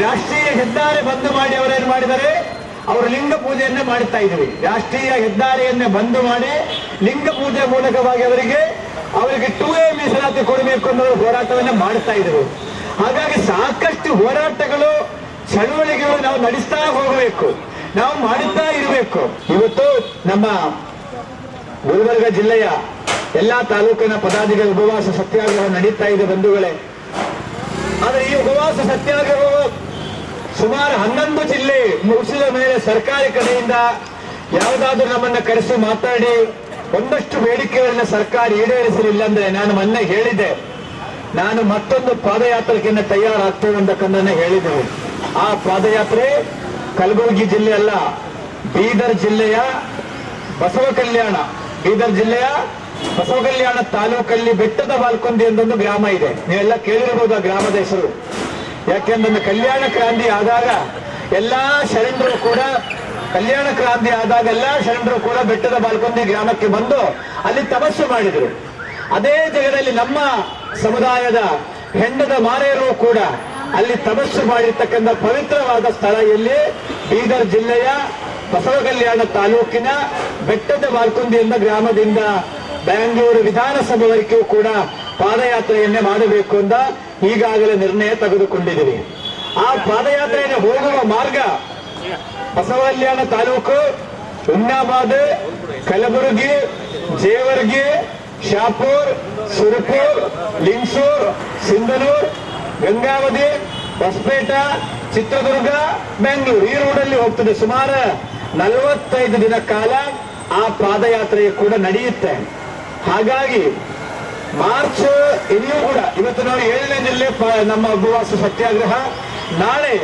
ರಾಷ್ಟ್ರೀಯ ಹೆದ್ದಾರಿ ಬಂದ್ ಮಾಡಿ ಅವರೇನು ಮಾಡಿದ್ದಾರೆ, ಅವರು ಲಿಂಗ ಪೂಜೆಯನ್ನೇ ಮಾಡ್ತಾ ಇದ್ದೀವಿ. ರಾಷ್ಟ್ರೀಯ ಹೆದ್ದಾರಿಯನ್ನೇ ಬಂದ್ ಮಾಡಿ ಲಿಂಗ ಪೂಜೆ ಮೂಲಕವಾಗಿ ಅವರಿಗೆ 2A ಮೀಸಲಾತಿ ಕೊಡಬೇಕು ಅನ್ನೋ ಹೋರಾಟವನ್ನ ಮಾಡ್ತಾ ಇದ್ದೀವಿ. ಹಾಗಾಗಿ ಸಾಕಷ್ಟು ಹೋರಾಟಗಳು, ಚಳುವಳಿಗಳು ನಾವು ನಡೆಸ್ತಾ ಹೋಗಬೇಕು, ನಾವು ಮಾಡುತ್ತಾ ಇರಬೇಕು. ಇವತ್ತು ನಮ್ಮ ಗುಲ್ಬರ್ಗ ಜಿಲ್ಲೆಯ ಎಲ್ಲಾ ತಾಲೂಕಿನ ಪದಾಧಿಕಾರಿ ಉಪವಾಸ ಸತ್ಯಾಗ್ರಹ ನಡೀತಾ ಇದೆ ಬಂಧುಗಳೇ. ಆದರೆ ಈ ಉಪವಾಸ ಸತ್ಯಾಗ್ರಹವು ಸುಮಾರು 11 ಜಿಲ್ಲೆ ಮುಗಿಸಿದ ಮೇಲೆ ಸರ್ಕಾರಿ ಕಡೆಯಿಂದ ಯಾವುದಾದ್ರೂ ನಮ್ಮನ್ನ ಕರೆಸಿ ಮಾತಾಡಿ ಒಂದಷ್ಟು ಬೇಡಿಕೆಗಳನ್ನ ಸರ್ಕಾರ ಈಡೇರಿಸಲಿಲ್ಲ ಅಂದ್ರೆ ನಾನು ಮೊನ್ನೆ ಹೇಳಿದ್ದೆ, ನಾನು ಮತ್ತೊಂದು ಪಾದಯಾತ್ರೆಗೆ ತಯಾರಾಗ್ತೇವೆ ಅಂತಕ್ಕಂಥದ್ದನ್ನ ಹೇಳಿದ್ದೆವು. ಆ ಪಾದಯಾತ್ರೆ ಕಲಬುರಗಿ ಜಿಲ್ಲೆ ಅಲ್ಲ, ಬೀದರ್ ಜಿಲ್ಲೆಯ ಬಸವ ಕಲ್ಯಾಣ ತಾಲೂಕಲ್ಲಿ ಬೆಟ್ಟದ ಬಾಲ್ಕೊಂಡಿ ಎಂದೊಂದು ಗ್ರಾಮ ಇದೆ. ನೀವೆಲ್ಲ ಕೇಳಿರಬಹುದು ಆ ಗ್ರಾಮದ ಹೆಸರು. ಯಾಕೆಂದ್ರೆ ಕಲ್ಯಾಣ ಕ್ರಾಂತಿ ಆದಾಗ ಎಲ್ಲಾ ಶರಣರು ಕೂಡ ಬೆಟ್ಟದ ಬಾಲ್ಕೊಂಡಿ ಗ್ರಾಮಕ್ಕೆ ಬಂದು ಅಲ್ಲಿ ತಪಸ್ಸು ಮಾಡಿದ್ರು. ಅದೇ ಜಾಗದಲ್ಲಿ ನಮ್ಮ ಸಮುದಾಯದ ಹೆಂಡದ ಮಾರೆಯರು ಕೂಡ ಅಲ್ಲಿ ತಪಸ್ಸು ಮಾಡಿರ್ತಕ್ಕಂಥ ಪವಿತ್ರವಾದ ಸ್ಥಳ ಎಲ್ಲಿ? ಬೀದರ್ ಜಿಲ್ಲೆಯ ಬಸವ ಕಲ್ಯಾಣ ತಾಲೂಕಿನ ಬೆಟ್ಟದ ಬಾಲ್ಕೊಂಡಿ ಎಂಬ ಗ್ರಾಮದಿಂದ ಬೆಂಗಳೂರು ವಿಧಾನಸಭೆವರೆಗೂ ಕೂಡ ಪಾದಯಾತ್ರೆಯನ್ನೇ ಮಾಡಬೇಕು ಅಂತ ಈಗಾಗಲೇ ನಿರ್ಣಯ ತೆಗೆದುಕೊಂಡಿದ್ದೀವಿ. ಆ ಪಾದಯಾತ್ರೆಯನ್ನು ಹೋಗುವ ಮಾರ್ಗ ಬಸವ ಕಲ್ಯಾಣ ತಾಲೂಕು, ಹುಮ್ನಾಬಾದ್, ಕಲಬುರಗಿ, ಜೇವರ್ಗಿ, ಶಾಪುರ್, ಸುರಪುರ್, ಲಿಂಗಸೂರ್, ಸಿಂಧನೂರ್, ಗಂಗಾವತಿ, ಹೊಸಪೇಟ, ಚಿತ್ರದುರ್ಗ, ಬೆಂಗಳೂರು ಈ ರೋಡಲ್ಲಿ ಹೋಗ್ತದೆ. ಸುಮಾರು 45 ದಿನ ಕಾಲ ಆ ಪಾದಯಾತ್ರೆ ಕೂಡ ನಡೆಯುತ್ತೆ. ಹಾಗಾಗಿ ಮಾರ್ಚ್ ಇಲ್ಲಿಯೂ ಕೂಡ ಇವತ್ತು ನಾವು 7ನೇ ಜಿಲ್ಲೆ ನಮ್ಮ ಉಪವಾಸ ಸತ್ಯಾಗ್ರಹ, ನಾಳೆ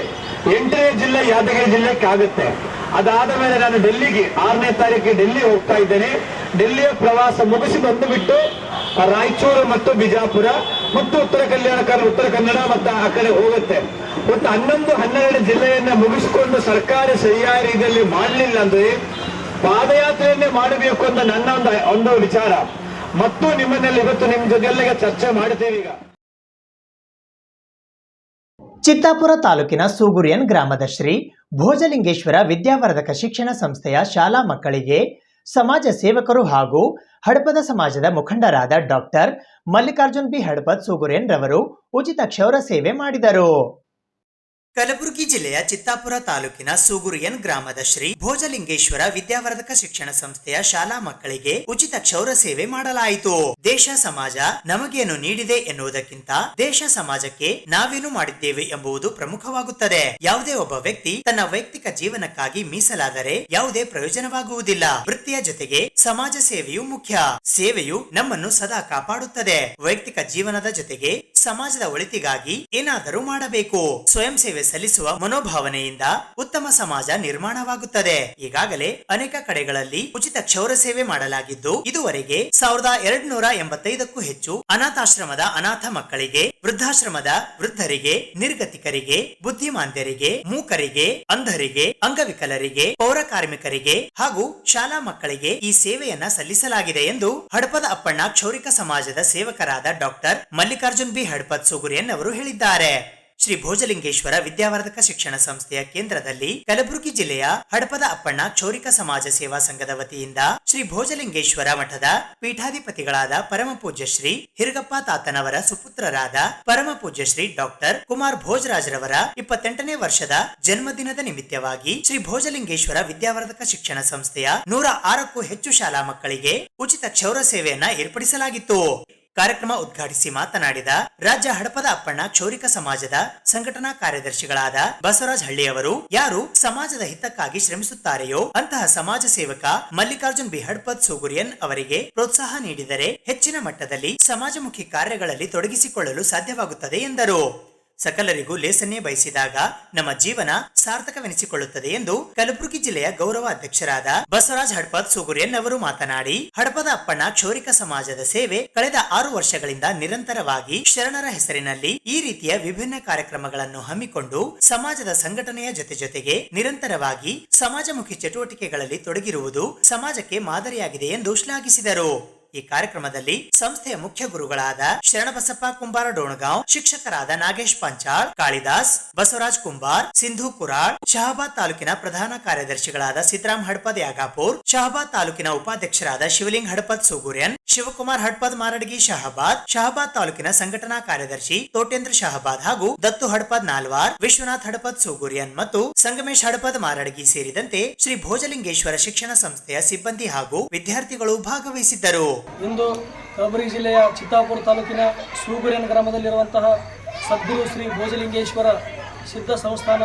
8ನೇ ಜಿಲ್ಲೆ ಯಾದಗಿರಿ ಜಿಲ್ಲೆಗೆ ಆಗುತ್ತೆ. ಅದಾದ ಮೇಲೆ ನಾನು ಡೆಲ್ಲಿಗೆ 6ನೇ ತಾರೀಕಿಗೆ ಡೆಲ್ಲಿ ಹೋಗ್ತಾ ಇದ್ದೇನೆ. ಡೆಲ್ಲಿಯ ಪ್ರವಾಸ ಮುಗಿಸಿ ಬಂದುಬಿಟ್ಟು ರಾಯಚೂರು ಮತ್ತು ಬಿಜಾಪುರ ಮತ್ತು ಉತ್ತರ ಕನ್ನಡ ಮತ್ತು ಆ ಕಡೆ ಹೋಗುತ್ತೆ. ಒಟ್ಟು 11-12 ಜಿಲ್ಲೆಯನ್ನ ಮುಗಿಸಿಕೊಂಡು ಸರ್ಕಾರ ಸರಿಯಾದ ರೀತಿಯಲ್ಲಿ ಮಾಡಲಿಲ್ಲ ಅಂದ್ರೆ ಪಾದಯಾತ್ರೆಯನ್ನೇ ಮಾಡಬೇಕು ಅಂತ ನನ್ನ ಒಂದು ವಿಚಾರ. ಮತ್ತು ನಿಮ್ಮನ್ನೆಲ್ಲ ಇವತ್ತು ನಿಮ್ಮ ಜೊತೆಯಲ್ಲಿಗೆ ಚರ್ಚೆ ಮಾಡ್ತೀವಿ. ಈಗ ಚಿತ್ತಾಪುರ ತಾಲೂಕಿನ ಸೂಗುರಿಯನ್ ಗ್ರಾಮದ ಶ್ರೀ ಭೋಜಲಿಂಗೇಶ್ವರ ವಿದ್ಯಾವರ್ಧಕ ಶಿಕ್ಷಣ ಸಂಸ್ಥೆಯ ಶಾಲಾ ಮಕ್ಕಳಿಗೆ ಸಮಾಜ ಸೇವಕರು ಹಾಗೂ ಹಡಪದ ಸಮಾಜದ ಮುಖಂಡರಾದ ಡಾಕ್ಟರ್ ಮಲ್ಲಿಕಾರ್ಜುನ್ ಬಿ ಹಡಪದ್ ಸೂಗುರಿಯನ್ ರವರು ಉಚಿತ ಕ್ಷೌರ ಸೇವೆ ಮಾಡಿದರು. ಕಲಬುರಗಿ ಜಿಲ್ಲೆಯ ಚಿತ್ತಾಪುರ ತಾಲೂಕಿನ ಸೂಗುರಿಯನ್ ಗ್ರಾಮದ ಶ್ರೀ ಭೋಜಲಿಂಗೇಶ್ವರ ವಿದ್ಯಾವರ್ಧಕ ಶಿಕ್ಷಣ ಸಂಸ್ಥೆಯ ಶಾಲಾ ಮಕ್ಕಳಿಗೆ ಉಚಿತ ಕ್ಷೌರ ಸೇವೆ ಮಾಡಲಾಯಿತು. ದೇಶ ಸಮಾಜ ನಮಗೇನು ನೀಡಿದೆ ಎನ್ನುವುದಕ್ಕಿಂತ ದೇಶ ಸಮಾಜಕ್ಕೆ ನಾವೇನು ಮಾಡಿದ್ದೇವೆ ಎಂಬುದು ಪ್ರಮುಖವಾಗುತ್ತದೆ. ಯಾವುದೇ ಒಬ್ಬ ವ್ಯಕ್ತಿ ತನ್ನ ವೈಯಕ್ತಿಕ ಜೀವನಕ್ಕಾಗಿ ಮೀಸಲಾದರೆ ಯಾವುದೇ ಪ್ರಯೋಜನವಾಗುವುದಿಲ್ಲ. ವೃತ್ತಿಯ ಜೊತೆಗೆ ಸಮಾಜ ಸೇವೆಯೂ ಮುಖ್ಯ. ಸೇವೆಯು ನಮ್ಮನ್ನು ಸದಾ ಕಾಪಾಡುತ್ತದೆ. ವೈಯಕ್ತಿಕ ಜೀವನದ ಜೊತೆಗೆ ಸಮಾಜದ ಒಳಿತಿಗಾಗಿ ಏನಾದರೂ ಮಾಡಬೇಕು. ಸ್ವಯಂ ಸೇವೆ ಸಲ್ಲಿಸುವ ಮನೋಭಾವನೆಯಿಂದ ಉತ್ತಮ ಸಮಾಜ ನಿರ್ಮಾಣವಾಗುತ್ತದೆ. ಈಗಾಗಲೇ ಅನೇಕ ಕಡೆಗಳಲ್ಲಿ ಉಚಿತ ಕ್ಷೌರ ಸೇವೆ ಮಾಡಲಾಗಿದ್ದು, ಇದುವರೆಗೆ 1285ಕ್ಕೂ ಹೆಚ್ಚು ಅನಾಥಾಶ್ರಮದ ಅನಾಥ ಮಕ್ಕಳಿಗೆ, ವೃದ್ಧಾಶ್ರಮದ ವೃದ್ಧರಿಗೆ, ನಿರ್ಗತಿಕರಿಗೆ, ಬುದ್ಧಿಮಾಂದ್ಯರಿಗೆ, ಮೂಕರಿಗೆ, ಅಂಧರಿಗೆ, ಅಂಗವಿಕಲರಿಗೆ, ಪೌರ ಕಾರ್ಮಿಕರಿಗೆ ಹಾಗೂ ಶಾಲಾ ಮಕ್ಕಳಿಗೆ ಈ ಸೇವೆಯನ್ನ ಸಲ್ಲಿಸಲಾಗಿದೆ ಎಂದು ಹಡಪದ ಅಪ್ಪಣ್ಣ ಕ್ಷೌರಿಕ ಸಮಾಜದ ಸೇವಕರಾದ ಡಾಕ್ಟರ್ ಮಲ್ಲಿಕಾರ್ಜುನ್ ಬಿ ಹಡಪದ್ ಸೂಗುರಿಯನ್ ಅವರು ಹೇಳಿದ್ದಾರೆ. ಶ್ರೀ ಭೋಜಲಿಂಗೇಶ್ವರ ವಿದ್ಯಾವರ್ಧಕ ಶಿಕ್ಷಣ ಸಂಸ್ಥೆಯ ಕೇಂದ್ರದಲ್ಲಿ ಕಲಬುರಗಿ ಜಿಲ್ಲೆಯ ಹಡಪದ ಅಪ್ಪಣ್ಣ ಕ್ಷೌರಿಕ ಸಮಾಜ ಸೇವಾ ಸಂಘದ ವತಿಯಿಂದ ಶ್ರೀ ಭೋಜಲಿಂಗೇಶ್ವರ ಮಠದ ಪೀಠಾಧಿಪತಿಗಳಾದ ಪರಮ ಪೂಜ್ಯ ಶ್ರೀ ಹಿರಗಪ್ಪ ತಾತನವರ ಸುಪುತ್ರರಾದ ಪರಮ ಪೂಜ್ಯ ಶ್ರೀ ಡಾಕ್ಟರ್ ಕುಮಾರ್ ಭೋಜರಾಜ್ರವರ 28ನೇ ವರ್ಷದ ಜನ್ಮದಿನದ ನಿಮಿತ್ತವಾಗಿ ಶ್ರೀ ಭೋಜಲಿಂಗೇಶ್ವರ ವಿದ್ಯಾವರ್ಧಕ ಶಿಕ್ಷಣ ಸಂಸ್ಥೆಯ 106ಕ್ಕೂ ಹೆಚ್ಚು ಶಾಲಾ ಮಕ್ಕಳಿಗೆ ಉಚಿತ ಕ್ಷೌರ ಸೇವೆಯನ್ನ ಏರ್ಪಡಿಸಲಾಗಿತ್ತು. ಕಾರ್ಯಕ್ರಮ ಉದ್ಘಾಟಿಸಿ ಮಾತನಾಡಿದ ರಾಜ್ಯ ಹಡಪದ ಅಪ್ಪಣ್ಣ ಕ್ಷೌರಿಕ ಸಮಾಜದ ಸಂಘಟನಾ ಕಾರ್ಯದರ್ಶಿಗಳಾದ ಬಸವರಾಜ್ ಹಳ್ಳಿಯವರು, ಯಾರು ಸಮಾಜದ ಹಿತಕ್ಕಾಗಿ ಶ್ರಮಿಸುತ್ತಾರೆಯೋ ಅಂತಹ ಸಮಾಜ ಸೇವಕ ಮಲ್ಲಿಕಾರ್ಜುನ್ ಬಿ ಹಡಪದ್ ಸೂಗುರಿಯನ್ ಅವರಿಗೆ ಪ್ರೋತ್ಸಾಹ ನೀಡಿದರೆ ಹೆಚ್ಚಿನ ಮಟ್ಟದಲ್ಲಿ ಸಮಾಜಮುಖಿ ಕಾರ್ಯಗಳಲ್ಲಿ ತೊಡಗಿಸಿಕೊಳ್ಳಲು ಸಾಧ್ಯವಾಗುತ್ತದೆ ಎಂದರು. ಸಕಲರಿಗೂ ಲೇಸನ್ನೇ ಬಯಸಿದಾಗ ನಮ್ಮ ಜೀವನ ಸಾರ್ಥಕವೆನಿಸಿಕೊಳ್ಳುತ್ತದೆ ಎಂದು ಕಲಬುರಗಿ ಜಿಲ್ಲೆಯ ಗೌರವ ಅಧ್ಯಕ್ಷರಾದ ಬಸವರಾಜ್ ಹಡಪದ್ ಸೂಗುರಿಯನ್ ಅವರು ಮಾತನಾಡಿ, ಹಡಪದ ಅಪ್ಪಣ್ಣ ಕ್ಷೌರಿಕ ಸಮಾಜದ ಸೇವೆ ಕಳೆದ 6 ವರ್ಷಗಳಿಂದ ನಿರಂತರವಾಗಿ ಶರಣರ ಹೆಸರಿನಲ್ಲಿ ಈ ರೀತಿಯ ವಿಭಿನ್ನ ಕಾರ್ಯಕ್ರಮಗಳನ್ನು ಹಮ್ಮಿಕೊಂಡು ಸಮಾಜದ ಸಂಘಟನೆಯ ಜೊತೆಗೆ ನಿರಂತರವಾಗಿ ಸಮಾಜಮುಖಿ ಚಟುವಟಿಕೆಗಳಲ್ಲಿ ತೊಡಗಿರುವುದು ಸಮಾಜಕ್ಕೆ ಮಾದರಿಯಾಗಿದೆ ಎಂದು ಶ್ಲಾಘಿಸಿದರು. ಈ ಕಾರ್ಯಕ್ರಮದಲ್ಲಿ ಸಂಸ್ಥೆಯ ಮುಖ್ಯ ಗುರುಗಳಾದ ಶರಣಬಸಪ್ಪ ಕುಂಬಾರ ಡೋಣಗಾಂವ್, ಶಿಕ್ಷಕರಾದ ನಾಗೇಶ್ ಪಂಚಾಳ್, ಕಾಳಿದಾಸ್, ಬಸವರಾಜ್ ಕುಂಬಾರ್, ಸಿಂಧು ಕುರಾಳ್, ಶಹಾಬಾದ್ ತಾಲೂಕಿನ ಪ್ರಧಾನ ಕಾರ್ಯದರ್ಶಿಗಳಾದ ಸಿದ್ದರಾಮ್ ಹಡಪದ್ ಯಾಗಾಪುರ್, ಶಹಾಬಾದ್ ತಾಲೂಕಿನ ಉಪಾಧ್ಯಕ್ಷರಾದ ಶಿವಲಿಂಗ್ ಹಡಪದ್ ಸೂಗುರಿಯನ್, ಶಿವಕುಮಾರ್ ಹಡ್ಪದ್ ಮಾರಡಗಿ ಶಹಾಬಾದ್ ತಾಲೂಕಿನ ಸಂಘಟನಾ ಕಾರ್ಯದರ್ಶಿ ತೋಟೇಂದ್ರ ಶಹಾಬಾದ್ ಹಾಗೂ ದತ್ತು ಹಡ್ಪದ್ ನಾಲ್ವಾರ್, ವಿಶ್ವನಾಥ್ ಹಡ್ಪದ್ ಸೂಗುರಿಯನ್ ಮತ್ತು ಸಂಗಮೇಶ್ ಹಡ್ಪದ್ ಮಾರಡಗಿ ಸೇರಿದಂತೆ ಶ್ರೀ ಭೋಜಲಿಂಗೇಶ್ವರ ಶಿಕ್ಷಣ ಸಂಸ್ಥೆಯ ಸಿಬ್ಬಂದಿ ಹಾಗೂ ವಿದ್ಯಾರ್ಥಿಗಳು ಭಾಗವಹಿಸಿದ್ದರು. ಇಂದು ಕಲಬುರಗಿ ಜಿಲ್ಲೆಯ ಚಿತ್ತಾಪುರ ತಾಲೂಕಿನ ಸೂಗುರಿಯನ್ ಗ್ರಾಮದಲ್ಲಿರುವಂತಹ ಸದ್ಗುರು ಶ್ರೀ ಭೋಜಲಿಂಗೇಶ್ವರ ಸಿದ್ಧ ಸಂಸ್ಥಾನ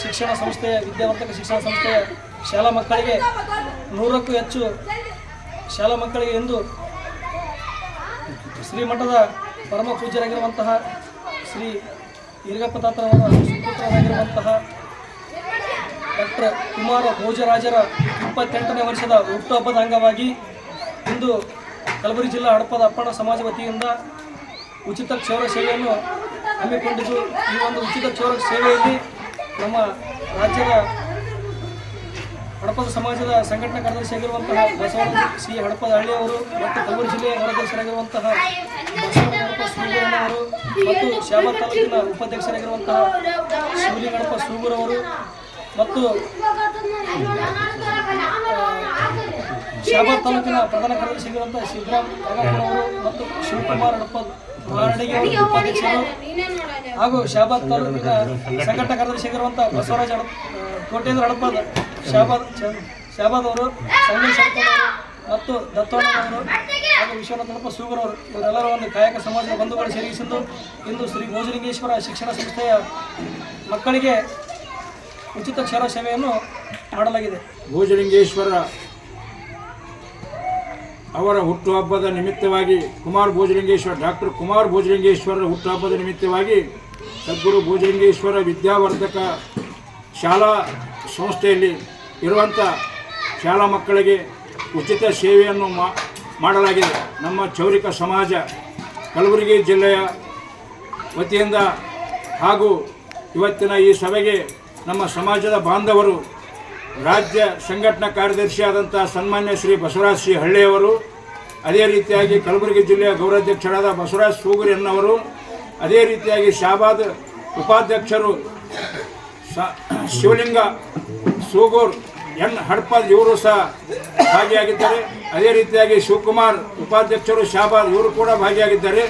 ಶಿಕ್ಷಣ ಸಂಸ್ಥೆಯ ವಿದ್ಯಾವರ್ಧಕ ಶಿಕ್ಷಣ ಸಂಸ್ಥೆಯ ಶಾಲಾ ಮಕ್ಕಳಿಗೆ 100ಕ್ಕೂ ಹೆಚ್ಚು ಶಾಲಾ ಮಕ್ಕಳಿಗೆ ಇಂದು ಶ್ರೀಮಠದ ಪರಮ ಪೂಜ್ಯರಾಗಿರುವಂತಹ ಶ್ರೀ ಈರ್ಗಪ್ಪ ತಾತರವರ ಸುಪುತ್ರರಾಗಿರುವಂತಹ ಡಾಕ್ಟರ್ ಕುಮಾರ ಭೋಜರಾಜರ 28ನೇ ವರ್ಷದ ಹುಟ್ಟುಹಬ್ಬದ ಅಂಗವಾಗಿ ಇಂದು ಕಲಬುರಗಿ ಜಿಲ್ಲಾ ಹಡಪದ ಅಪ್ಪಣ ಸಮಾಜ ವತಿಯಿಂದ ಉಚಿತ ಕ್ಷೌರ ಸೇವೆಯನ್ನು ಹಮ್ಮಿಕೊಂಡಿದ್ದು, ಈ ಒಂದು ಉಚಿತ ಕ್ಷೌರ ಸೇವೆಯಲ್ಲಿ ನಮ್ಮ ರಾಜ್ಯದ ಹಡಪದ ಸಮಾಜದ ಸಂಘಟನಾ ಕಾರ್ಯದರ್ಶಿಯಾಗಿರುವಂತಹ ಬಸವರಾಜ ಸಿ ಹಡಪದ ಹಳ್ಳಿಯವರು ಮತ್ತು ಕಲಬುರಗಿ ಜಿಲ್ಲೆಯ ಗೌರವಾಧ್ಯಕ್ಷರಾಗಿರುವಂತಹ ಬಸವರಾಜ ಸೂಗೂರವರು ಮತ್ತು ಶಾಬಾದ್ ತಾಲೂಕಿನ ಉಪಾಧ್ಯಕ್ಷರಾಗಿರುವಂತಹ ಶಿವಲಿಂಗಪ್ಪ ಸೂಗೂರವರು ಮತ್ತು ಶಾಬಾದ್ ತಾಲೂಕಿನ ಪ್ರಧಾನ ಕಾರ್ಯದರ್ಶಿಯಾಗಿರುವಂತಹ ಸಿದ್ದರಾಮ್ ಅವರು ಮತ್ತು ಶಿವಕುಮಾರ್ ಹಡಪದ್ ಮಾರಡಗಿ ಉಪಾಧ್ಯಕ್ಷರು ಹಾಗೂ ಶಾಬಾದ್ ತಾಲೂಕಿನ ಸಂಘಟನಾ ಕಾರ್ಯದರ್ಶಿಯಾಗಿರುವಂತಹ ಬಸವರಾಜ ತೋಟೇಂದ್ರ ಹಡಪದ್ ಶಾಬಾದ್ ಅವರು, ಸಂಗಮೇಶ್ ಹಡಪದ್ ಅವರು ಮತ್ತು ದತ್ತೋಣ್ಣವರು ಹಾಗೂ ವಿಶ್ವನಾಥ ಹಡಪದ್ ಸೂಗೂರವರು ಇವರೆಲ್ಲರೂ ಒಂದು ಕಾಯಕ ಸಮಾಜದ ಬಂಧುಗಳು ಸೇರಿಸಿದ್ದು ಇಂದು ಶ್ರೀ ಭೋಜಲಿಂಗೇಶ್ವರ ಶಿಕ್ಷಣ ಸಂಸ್ಥೆಯ ಮಕ್ಕಳಿಗೆ ಉಚಿತ ಕ್ಷೌರ ಸೇವೆಯನ್ನು ಮಾಡಲಾಗಿದೆ. ಭೋಜಲಿಂಗೇಶ್ವರ ಅವರ ಹುಟ್ಟುಹಬ್ಬದ ನಿಮಿತ್ತವಾಗಿ ಡಾಕ್ಟರ್ ಕುಮಾರ್ ಭೋಜಲಿಂಗೇಶ್ವರರ ಹುಟ್ಟುಹಬ್ಬದ ನಿಮಿತ್ತವಾಗಿ ಸದ್ಗುರು ಭೋಜಲಿಂಗೇಶ್ವರ ವಿದ್ಯಾವರ್ಧಕ ಶಾಲಾ ಸಂಸ್ಥೆಯಲ್ಲಿ ಇರುವಂಥ ಶಾಲಾ ಮಕ್ಕಳಿಗೆ ಉಚಿತ ಸೇವೆಯನ್ನು ಮಾಡಲಾಗಿದೆ. ನಮ್ಮ ಚೌರಿಕ ಸಮಾಜ ಕಲಬುರಗಿ ಜಿಲ್ಲೆಯ ವತಿಯಿಂದ ಹಾಗೂ ಇವತ್ತಿನ ಈ ಸಭೆಗೆ ನಮ್ಮ ಸಮಾಜದ ಬಾಂಧವರು, ರಾಜ್ಯ ಸಂಘಟನಾ ಕಾರ್ಯದರ್ಶಿಯಾದಂಥ ಸನ್ಮಾನ್ಯ ಶ್ರೀ ಬಸವರಾಜ ಸಿ ಹಳ್ಳಿಯವರು, ಅದೇ ರೀತಿಯಾಗಿ ಕಲಬುರಗಿ ಜಿಲ್ಲೆಯ ಗೌರವಾಧ್ಯಕ್ಷರಾದ ಬಸವರಾಜ ಸೂಗುರಿಯನ್ನವರು, ಅದೇ ರೀತಿಯಾಗಿ ಶಾಬಾದ್ ಉಪಾಧ್ಯಕ್ಷರು ಶಿವಲಿಂಗ ಸೂಗೂರ್ ಎನ್ ಹಡ್ಪದ್ ಇವರು ಸಹ ಭಾಗಿಯಾಗಿದ್ದಾರೆ. ಅದೇ ರೀತಿಯಾಗಿ ಶಿವಕುಮಾರ್ ಉಪಾಧ್ಯಕ್ಷರು ಶಾಬಾದ್ ಇವರು ಕೂಡ ಭಾಗಿಯಾಗಿದ್ದಾರೆ.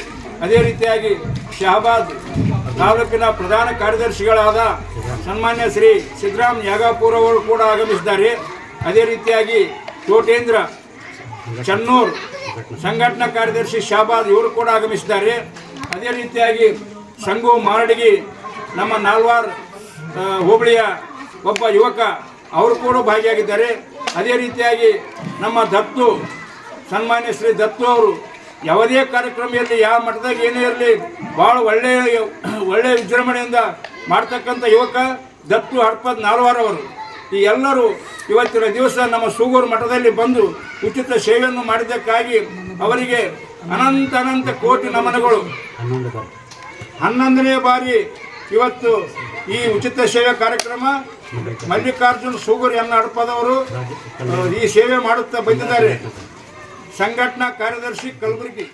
ಅದೇ ರೀತಿಯಾಗಿ ಶಹಾಬಾದ್ ತಾಲೂಕಿನ ಪ್ರಧಾನ ಕಾರ್ಯದರ್ಶಿಗಳಾದ ಸನ್ಮಾನ್ಯ ಶ್ರೀ ಸಿದ್ದರಾಮ್ ಯಾಗಾಪುರ್ ಅವರು ಕೂಡ ಆಗಮಿಸಿದ್ದಾರೆ. ಅದೇ ರೀತಿಯಾಗಿ ತೋಟೇಂದ್ರ ಚನ್ನೂರ್ ಸಂಘಟನಾ ಕಾರ್ಯದರ್ಶಿ ಶಾಬಾದ್ ಇವರು ಕೂಡ ಆಗಮಿಸಿದ್ದಾರೆ. ಅದೇ ರೀತಿಯಾಗಿ ಸಂಗು ಮಾರಡಗಿ ನಮ್ಮ ನಾಲ್ವಾರ್ ಹೋಬಳಿಯ ಒಬ್ಬ ಯುವಕ ಅವರು ಕೂಡ ಭಾಗಿಯಾಗಿದ್ದಾರೆ. ಅದೇ ರೀತಿಯಾಗಿ ನಮ್ಮ ದತ್ತು ಸನ್ಮಾನ್ಯ ಶ್ರೀ ದತ್ತು ಅವರು ಯಾವುದೇ ಕಾರ್ಯಕ್ರಮದಲ್ಲಿ ಯಾವ ಮಟ್ಟದಾಗ ಏನೇ ಇರಲಿ ಭಾಳ ಒಳ್ಳೆಯ ವಿಜೃಂಭಣೆಯಿಂದ ಮಾಡ್ತಕ್ಕಂಥ ಯುವಕ ದತ್ತು ಹಡ್ಪದ್ ನಾಲ್ವಾರ್ ಅವರು. ಈ ಎಲ್ಲರೂ ಇವತ್ತಿನ ದಿವಸ ನಮ್ಮ ಸೂಗೂರು ಮಠದಲ್ಲಿ ಬಂದು ಉಚಿತ ಸೇವೆಯನ್ನು ಮಾಡಿದ್ದಕ್ಕಾಗಿ ಅವರಿಗೆ ಅನಂತ ಕೋಟಿ ನಮನಗಳು. 11ನೇ ಬಾರಿ ಇವತ್ತು ಈ ಉಚಿತ ಸೇವೆ ಕಾರ್ಯಕ್ರಮ ಮಲ್ಲಿಕಾರ್ಜುನ್ ಸೂಗೂರ್ ಎನ್ ಹಡ್ಪದವರು ಈ ಸೇವೆ ಮಾಡುತ್ತಾ ಬಂದಿದ್ದಾರೆ. ಸಂಘಟನಾ ಕಾರ್ಯದರ್ಶಿ ಕಲಬುರಗಿ.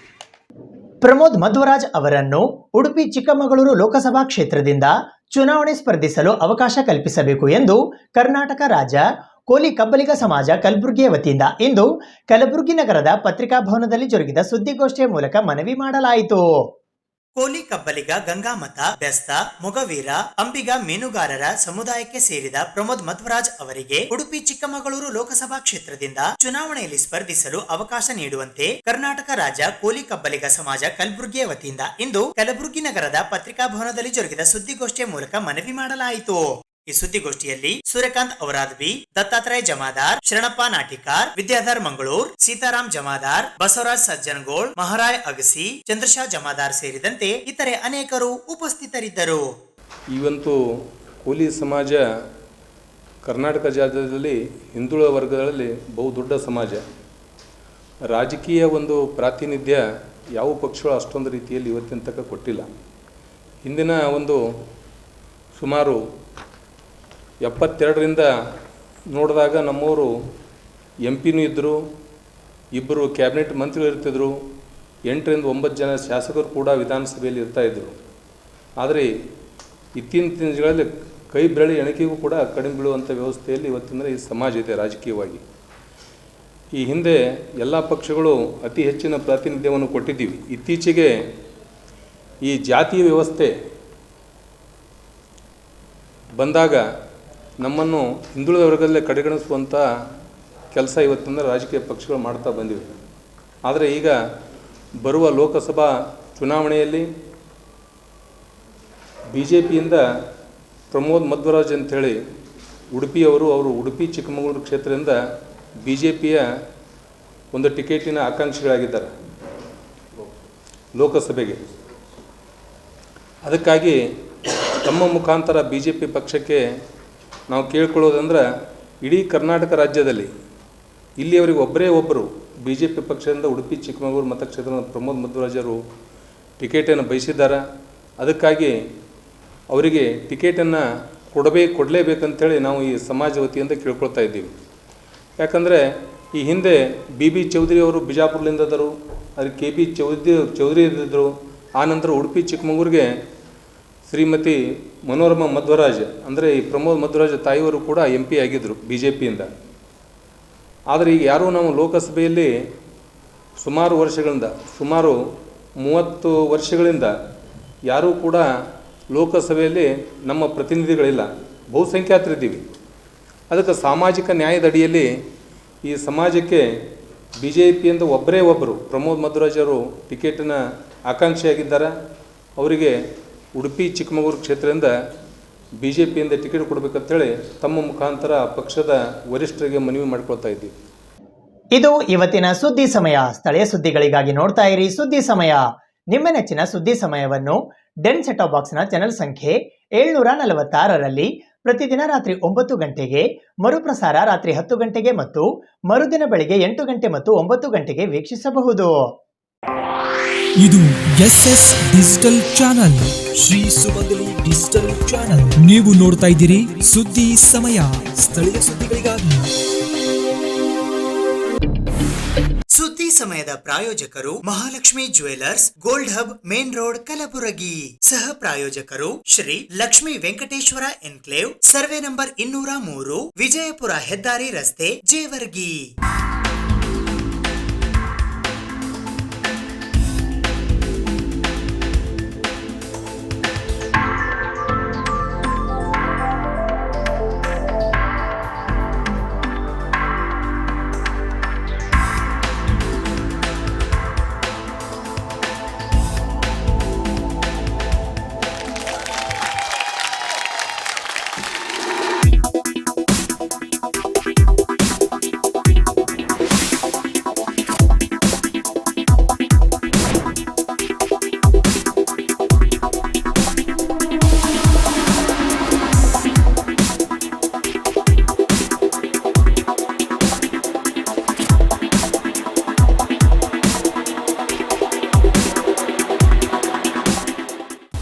ಪ್ರಮೋದ್ ಮಧ್ವರಾಜ್ ಅವರನ್ನು ಉಡುಪಿ ಚಿಕ್ಕಮಗಳೂರು ಲೋಕಸಭಾ ಕ್ಷೇತ್ರದಿಂದ ಚುನಾವಣೆ ಸ್ಪರ್ಧಿಸಲು ಅವಕಾಶ ಕಲ್ಪಿಸಬೇಕು ಎಂದು ಕರ್ನಾಟಕ ರಾಜ್ಯ ಕೋಲಿ ಕಬ್ಬಲಿಗ ಸಮಾಜ ಕಲಬುರಗಿಯ ವತಿಯಿಂದ ಇಂದು ಕಲಬುರಗಿ ನಗರದ ಪತ್ರಿಕಾ ಭವನದಲ್ಲಿ ಜರುಗಿದ ಸುದ್ದಿಗೋಷ್ಠಿಯ ಮೂಲಕ ಮನವಿ ಮಾಡಲಾಯಿತು. ಕೋಲಿ ಕಬ್ಬಲಿಗ ಗಂಗಾಮತ ಬೆಸ್ತ ಮೊಗವೀರ ಅಂಬಿಗ ಮೀನುಗಾರರ ಸಮುದಾಯಕ್ಕೆ ಸೇರಿದ ಪ್ರಮೋದ್ ಮಧ್ವರಾಜ್ ಅವರಿಗೆ ಉಡುಪಿ ಚಿಕ್ಕಮಗಳೂರು ಲೋಕಸಭಾ ಕ್ಷೇತ್ರದಿಂದ ಚುನಾವಣೆಯಲ್ಲಿ ಸ್ಪರ್ಧಿಸಲು ಅವಕಾಶ ನೀಡುವಂತೆ ಕರ್ನಾಟಕ ರಾಜ್ಯ ಕೋಲಿ ಕಬ್ಬಲಿಗ ಸಮಾಜ ಕಲಬುರಗಿಯ ವತಿಯಿಂದ ಇಂದು ಕಲಬುರಗಿ ನಗರದ ಪತ್ರಿಕಾ ಭವನದಲ್ಲಿ ಜರುಗಿದ ಸುದ್ದಿಗೋಷ್ಠಿಯ ಮೂಲಕ ಮನವಿ ಮಾಡಲಾಯಿತು. ಈ ಸುದ್ದಿಗೋಷ್ಠಿಯಲ್ಲಿ ಸೂರ್ಯಕಾಂತ್ ಔರಾದ್ಬಿ, ದತ್ತಾತ್ರೇಯ ಜಮಾದಾರ್, ಶರಣಪ್ಪ ನಾಟಿಕಾರ್, ವಿದ್ಯಾಧರ್ ಮಂಗಳೂರ್, ಸೀತಾರಾಮ್ ಜಮಾದಾರ್, ಬಸವರಾಜ್ ಸಜ್ಜನಗೋಳ್, ಮಹಾರಾಯ್ ಅಗಸಿ, ಚಂದ್ರಶಾ ಜಮಾದಾರ್ ಸೇರಿದಂತೆ ಇತರೆ ಅನೇಕರು ಉಪಸ್ಥಿತರಿದ್ದರು. ಇವತ್ತು ಕೋಲಿ ಸಮಾಜ ಕರ್ನಾಟಕ ರಾಜ್ಯದಲ್ಲಿ ಹಿಂದುಳಿದ ವರ್ಗಗಳಲ್ಲಿ ಬಹುದೊಡ್ಡ ಸಮಾಜ. ರಾಜಕೀಯ ಒಂದು ಪ್ರಾತಿನಿಧ್ಯ ಯಾವ ಪಕ್ಷಗಳು ಅಷ್ಟೊಂದು ರೀತಿಯಲ್ಲಿ ಇವತ್ತಿನ ತನಕ ಕೊಟ್ಟಿಲ್ಲ. ಹಿಂದಿನ ಒಂದು ಸುಮಾರು 72ರಿಂದ ನೋಡಿದಾಗ ನಮ್ಮವರು MP ಇದ್ದರು, 2 ಕ್ಯಾಬಿನೆಟ್ ಮಂತ್ರಿಗಳು ಇರ್ತಿದ್ರು, 8ರಿಂದ 9 ಜನ ಶಾಸಕರು ಕೂಡ ವಿಧಾನಸಭೆಯಲ್ಲಿ ಇರ್ತಾಯಿದ್ರು. ಆದರೆ ಇತ್ತೀಚಿನ ದಿನಗಳಲ್ಲಿ ಕೈ ಬೆರಳು ಎಣಿಕೆಗೂ ಕೂಡ ಕಡಿಮೆ ಬೀಳುವಂಥ ವ್ಯವಸ್ಥೆಯಲ್ಲಿ ಇವತ್ತಿನ ಈ ಸಮಾಜ ಇದೆ ರಾಜಕೀಯವಾಗಿ. ಈ ಹಿಂದೆ ಎಲ್ಲ ಪಕ್ಷಗಳು ಅತಿ ಹೆಚ್ಚಿನ ಪ್ರಾತಿನಿಧ್ಯವನ್ನು ಕೊಟ್ಟಿದ್ದೀವಿ. ಇತ್ತೀಚೆಗೆ ಈ ಜಾತಿ ವ್ಯವಸ್ಥೆ ಬಂದಾಗ ನಮ್ಮನ್ನು ಹಿಂದುಳಿದ ವರ್ಗದಲ್ಲೇ ಕಡೆಗಣಿಸುವಂಥ ಕೆಲಸ ಇವತ್ತಿನ ರಾಜಕೀಯ ಪಕ್ಷಗಳು ಮಾಡ್ತಾ ಬಂದಿವೆ. ಆದರೆ ಈಗ ಬರುವ ಲೋಕಸಭಾ ಚುನಾವಣೆಯಲ್ಲಿ BJPಯಿಂದ ಪ್ರಮೋದ್ ಮಧ್ವರಾಜ್ ಅಂಥೇಳಿ ಅವರು ಉಡುಪಿ ಚಿಕ್ಕಮಗಳೂರು ಕ್ಷೇತ್ರದಿಂದ BJPಯ ಒಂದು ಟಿಕೆಟಿನ ಆಕಾಂಕ್ಷಿಗಳಾಗಿದ್ದಾರೆ ಲೋಕಸಭೆಗೆ. ಅದಕ್ಕಾಗಿ ತಮ್ಮ ಮುಖಾಂತರ BJP ಪಕ್ಷಕ್ಕೆ ನಾವು ಕೇಳ್ಕೊಳ್ಳೋದಂದ್ರೆ, ಇಡೀ ಕರ್ನಾಟಕ ರಾಜ್ಯದಲ್ಲಿ ಇಲ್ಲಿಯವರೆಗೆ ಒಬ್ಬರು BJP ಪಕ್ಷದಿಂದ ಉಡುಪಿ ಚಿಕ್ಕಮಗಳೂರು ಮತಕ್ಷೇತ್ರದ ಪ್ರಮೋದ್ ಮಧ್ವರಾಜರು ಟಿಕೆಟನ್ನು ಬಯಸಿದ್ದಾರೆ. ಅದಕ್ಕಾಗಿ ಅವರಿಗೆ ಟಿಕೆಟನ್ನು ಕೊಡಲೇಬೇಕಂತೇಳಿ ನಾವು ಈ ಸಮಾಜ ವತಿಯಿಂದ ಕೇಳ್ಕೊಳ್ತಾ ಇದ್ದೀವಿ. ಯಾಕಂದರೆ ಈ ಹಿಂದೆ BB ಚೌಧರಿ ಅವರು ಬಿಜಾಪುರದಿಂದರು, ಅದಕ್ಕೆ KB ಚೌಧರಿ ಇದ್ದರು. ಆನಂತರ ಉಡುಪಿ ಚಿಕ್ಕಮಗಳೂರಿಗೆ ಶ್ರೀಮತಿ ಮನೋರಮಾ ಮಧ್ವರಾಜ್ ಅಂದರೆ ಈ ಪ್ರಮೋದ್ ಮಧ್ವರಾಜ್ ತಾಯಿಯವರು ಕೂಡ MP ಆಗಿದ್ದರು BJPಯಿಂದ. ಆದರೆ ಈಗ ಯಾರೂ ನಾವು ಲೋಕಸಭೆಯಲ್ಲಿ ಸುಮಾರು 30 ವರ್ಷಗಳಿಂದ ಯಾರೂ ಕೂಡ ಲೋಕಸಭೆಯಲ್ಲಿ ನಮ್ಮ ಪ್ರತಿನಿಧಿಗಳಿಲ್ಲ, ಬಹುಸಂಖ್ಯಾತರಿದ್ದೀವಿ. ಅದಕ್ಕೆ ಸಾಮಾಜಿಕ ನ್ಯಾಯದ ಅಡಿಯಲ್ಲಿ ಈ ಸಮಾಜಕ್ಕೆ BJPಯಿಂದ ಒಬ್ಬರು ಪ್ರಮೋದ್ ಮಧ್ವರಾಜ್ ಅವರು ಟಿಕೆಟಿನ ಆಕಾಂಕ್ಷಿಯಾಗಿದ್ದಾರೆ. ಅವರಿಗೆ ಉಡುಪಿ ಚಿಕ್ಕಮಗಳೂರು ಕ್ಷೇತ್ರದಿಂದ BJPಯಿಂದ ಟಿಕೆಟ್ ಕೊಡಬೇಕಂತೇಳಿ ತಮ್ಮ ಮುಖಾಂತರ ಪಕ್ಷದ ವರಿಷ್ಠರಿಗೆ ಮನವಿ ಮಾಡಿಕೊಳ್ತಾ ಇದ್ದೀವಿ. ಇದು ಇವತ್ತಿನ ಸುದ್ದಿ ಸಮಯ. ಸ್ಥಳೀಯ ಸುದ್ದಿಗಳಿಗಾಗಿ ನೋಡ್ತಾ ಇರಿ ಸುದ್ದಿ ಸಮಯ. ನಿಮ್ಮ ನೆಚ್ಚಿನ ಸುದ್ದಿ ಸಮಯವನ್ನು ಡೆನ್ ಸೆಟ್ ಬಾಕ್ಸ್ನ ಚಾನೆಲ್ ಸಂಖ್ಯೆ 746ರಲ್ಲಿ ಪ್ರತಿದಿನ ರಾತ್ರಿ 9 ಗಂಟೆಗೆ, ಮರುಪ್ರಸಾರ ರಾತ್ರಿ 10 ಗಂಟೆಗೆ ಮತ್ತು ಮರುದಿನ ಬೆಳಿಗ್ಗೆ 8 ಗಂಟೆ ಮತ್ತು 9 ಗಂಟೆಗೆ ವೀಕ್ಷಿಸಬಹುದು. ಇದು SS ಡಿಜಿಟಲ್ ಚಾನಲ್, ಶ್ರೀ ಸುಮಂಗಲಿ ಡಿಜಿಟಲ್ ಚಾನಲ್. ನೀವು ನೋಡ್ತಾ ಇದ್ದೀರಿ ಸುದ್ದಿ ಸಮಯ, ಸ್ಥಳೀಯ ಸುದ್ದಿಗಳಿಗಾಗಿ. ಸುದ್ದಿ ಸಮಯದ ಪ್ರಾಯೋಜಕರು Mahalakshmi jewellers, gold hub, main road, Kalaburagi. ಸಹ ಪ್ರಾಯೋಜಕರು Shri Lakshmi Venkateshwara enclave, survey number 203, Vijayapura ಹೆದ್ದಾರಿ ರಸ್ತೆ, Jevargi.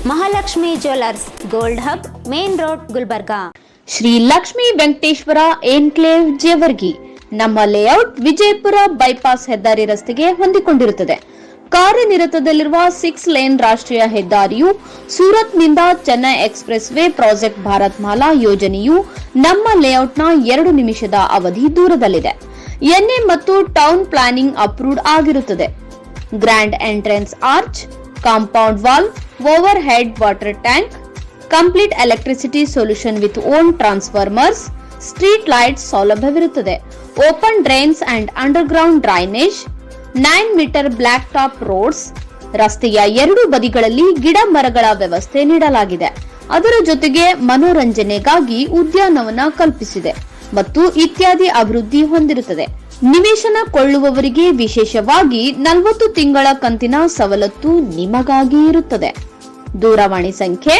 Mahalakshmi jewellers, gold hub, main road, Gulbarga. Shri Lakshmi Venkateshwara enclave, Jevargi. ನಮ್ಮ ಲೇಔಟ್ ವಿಜಯಪುರ ಬೈಪಾಸ್ ಹೆದ್ದಾರಿ ರಸ್ತೆಗೆ ಹೊಂದಿಕೊಂಡಿರುತ್ತದೆ. ಕಾರ್ಯನಿರತದಲ್ಲಿರುವ 6 ಲೇನ್ ರಾಷ್ಟ್ರೀಯ ಹೆದ್ದಾರಿಯು ಸೂರತ್ನಿಂದ Chennai expressway project Bharatmala ಯೋಜನೆಯು ನಮ್ಮ ಲೇಔಟ್ನ 2 ನಿಮಿಷದ ಅವಧಿ ದೂರದಲ್ಲಿದೆ. NA ಮತ್ತು ಟೌನ್ ಪ್ಲಾನಿಂಗ್ ಅಪ್ರೂವ್ಡ್ ಆಗಿರುತ್ತದೆ. Grand entrance arch, compound wall, overhead water tank, complete electricity solution with own transformers, street lights ಸೌಲಭ್ಯವಿರುತ್ತದೆ. Open drains and underground drainage, 9 metre blacktop roads, ರಸ್ತೆಯ 2 ಬದಿಗಳಲ್ಲಿ ಗಿಡ ಮರಗಳ ವ್ಯವಸ್ಥೆ ನೀಡಲಾಗಿದೆ. ಅದರ ಜೊತೆಗೆ ಮನೋರಂಜನೆಗಾಗಿ ಉದ್ಯಾನವನ ಕಲ್ಪಿಸಿದೆ ಮತ್ತು ಇತ್ಯಾದಿ ಅಭಿವೃದ್ಧಿ ಹೊಂದಿರುತ್ತದೆ. ನಿವೇಶನ ಕೊಳ್ಳುವವರಿಗೆ ವಿಶೇಷವಾಗಿ 40 ತಿಂಗಳ ಕಂತಿನ ಸವಲತ್ತು ನಿಮಗಾಗಿ ಇರುತ್ತದೆ. ದೂರವಾಣಿ ಸಂಖ್ಯೆ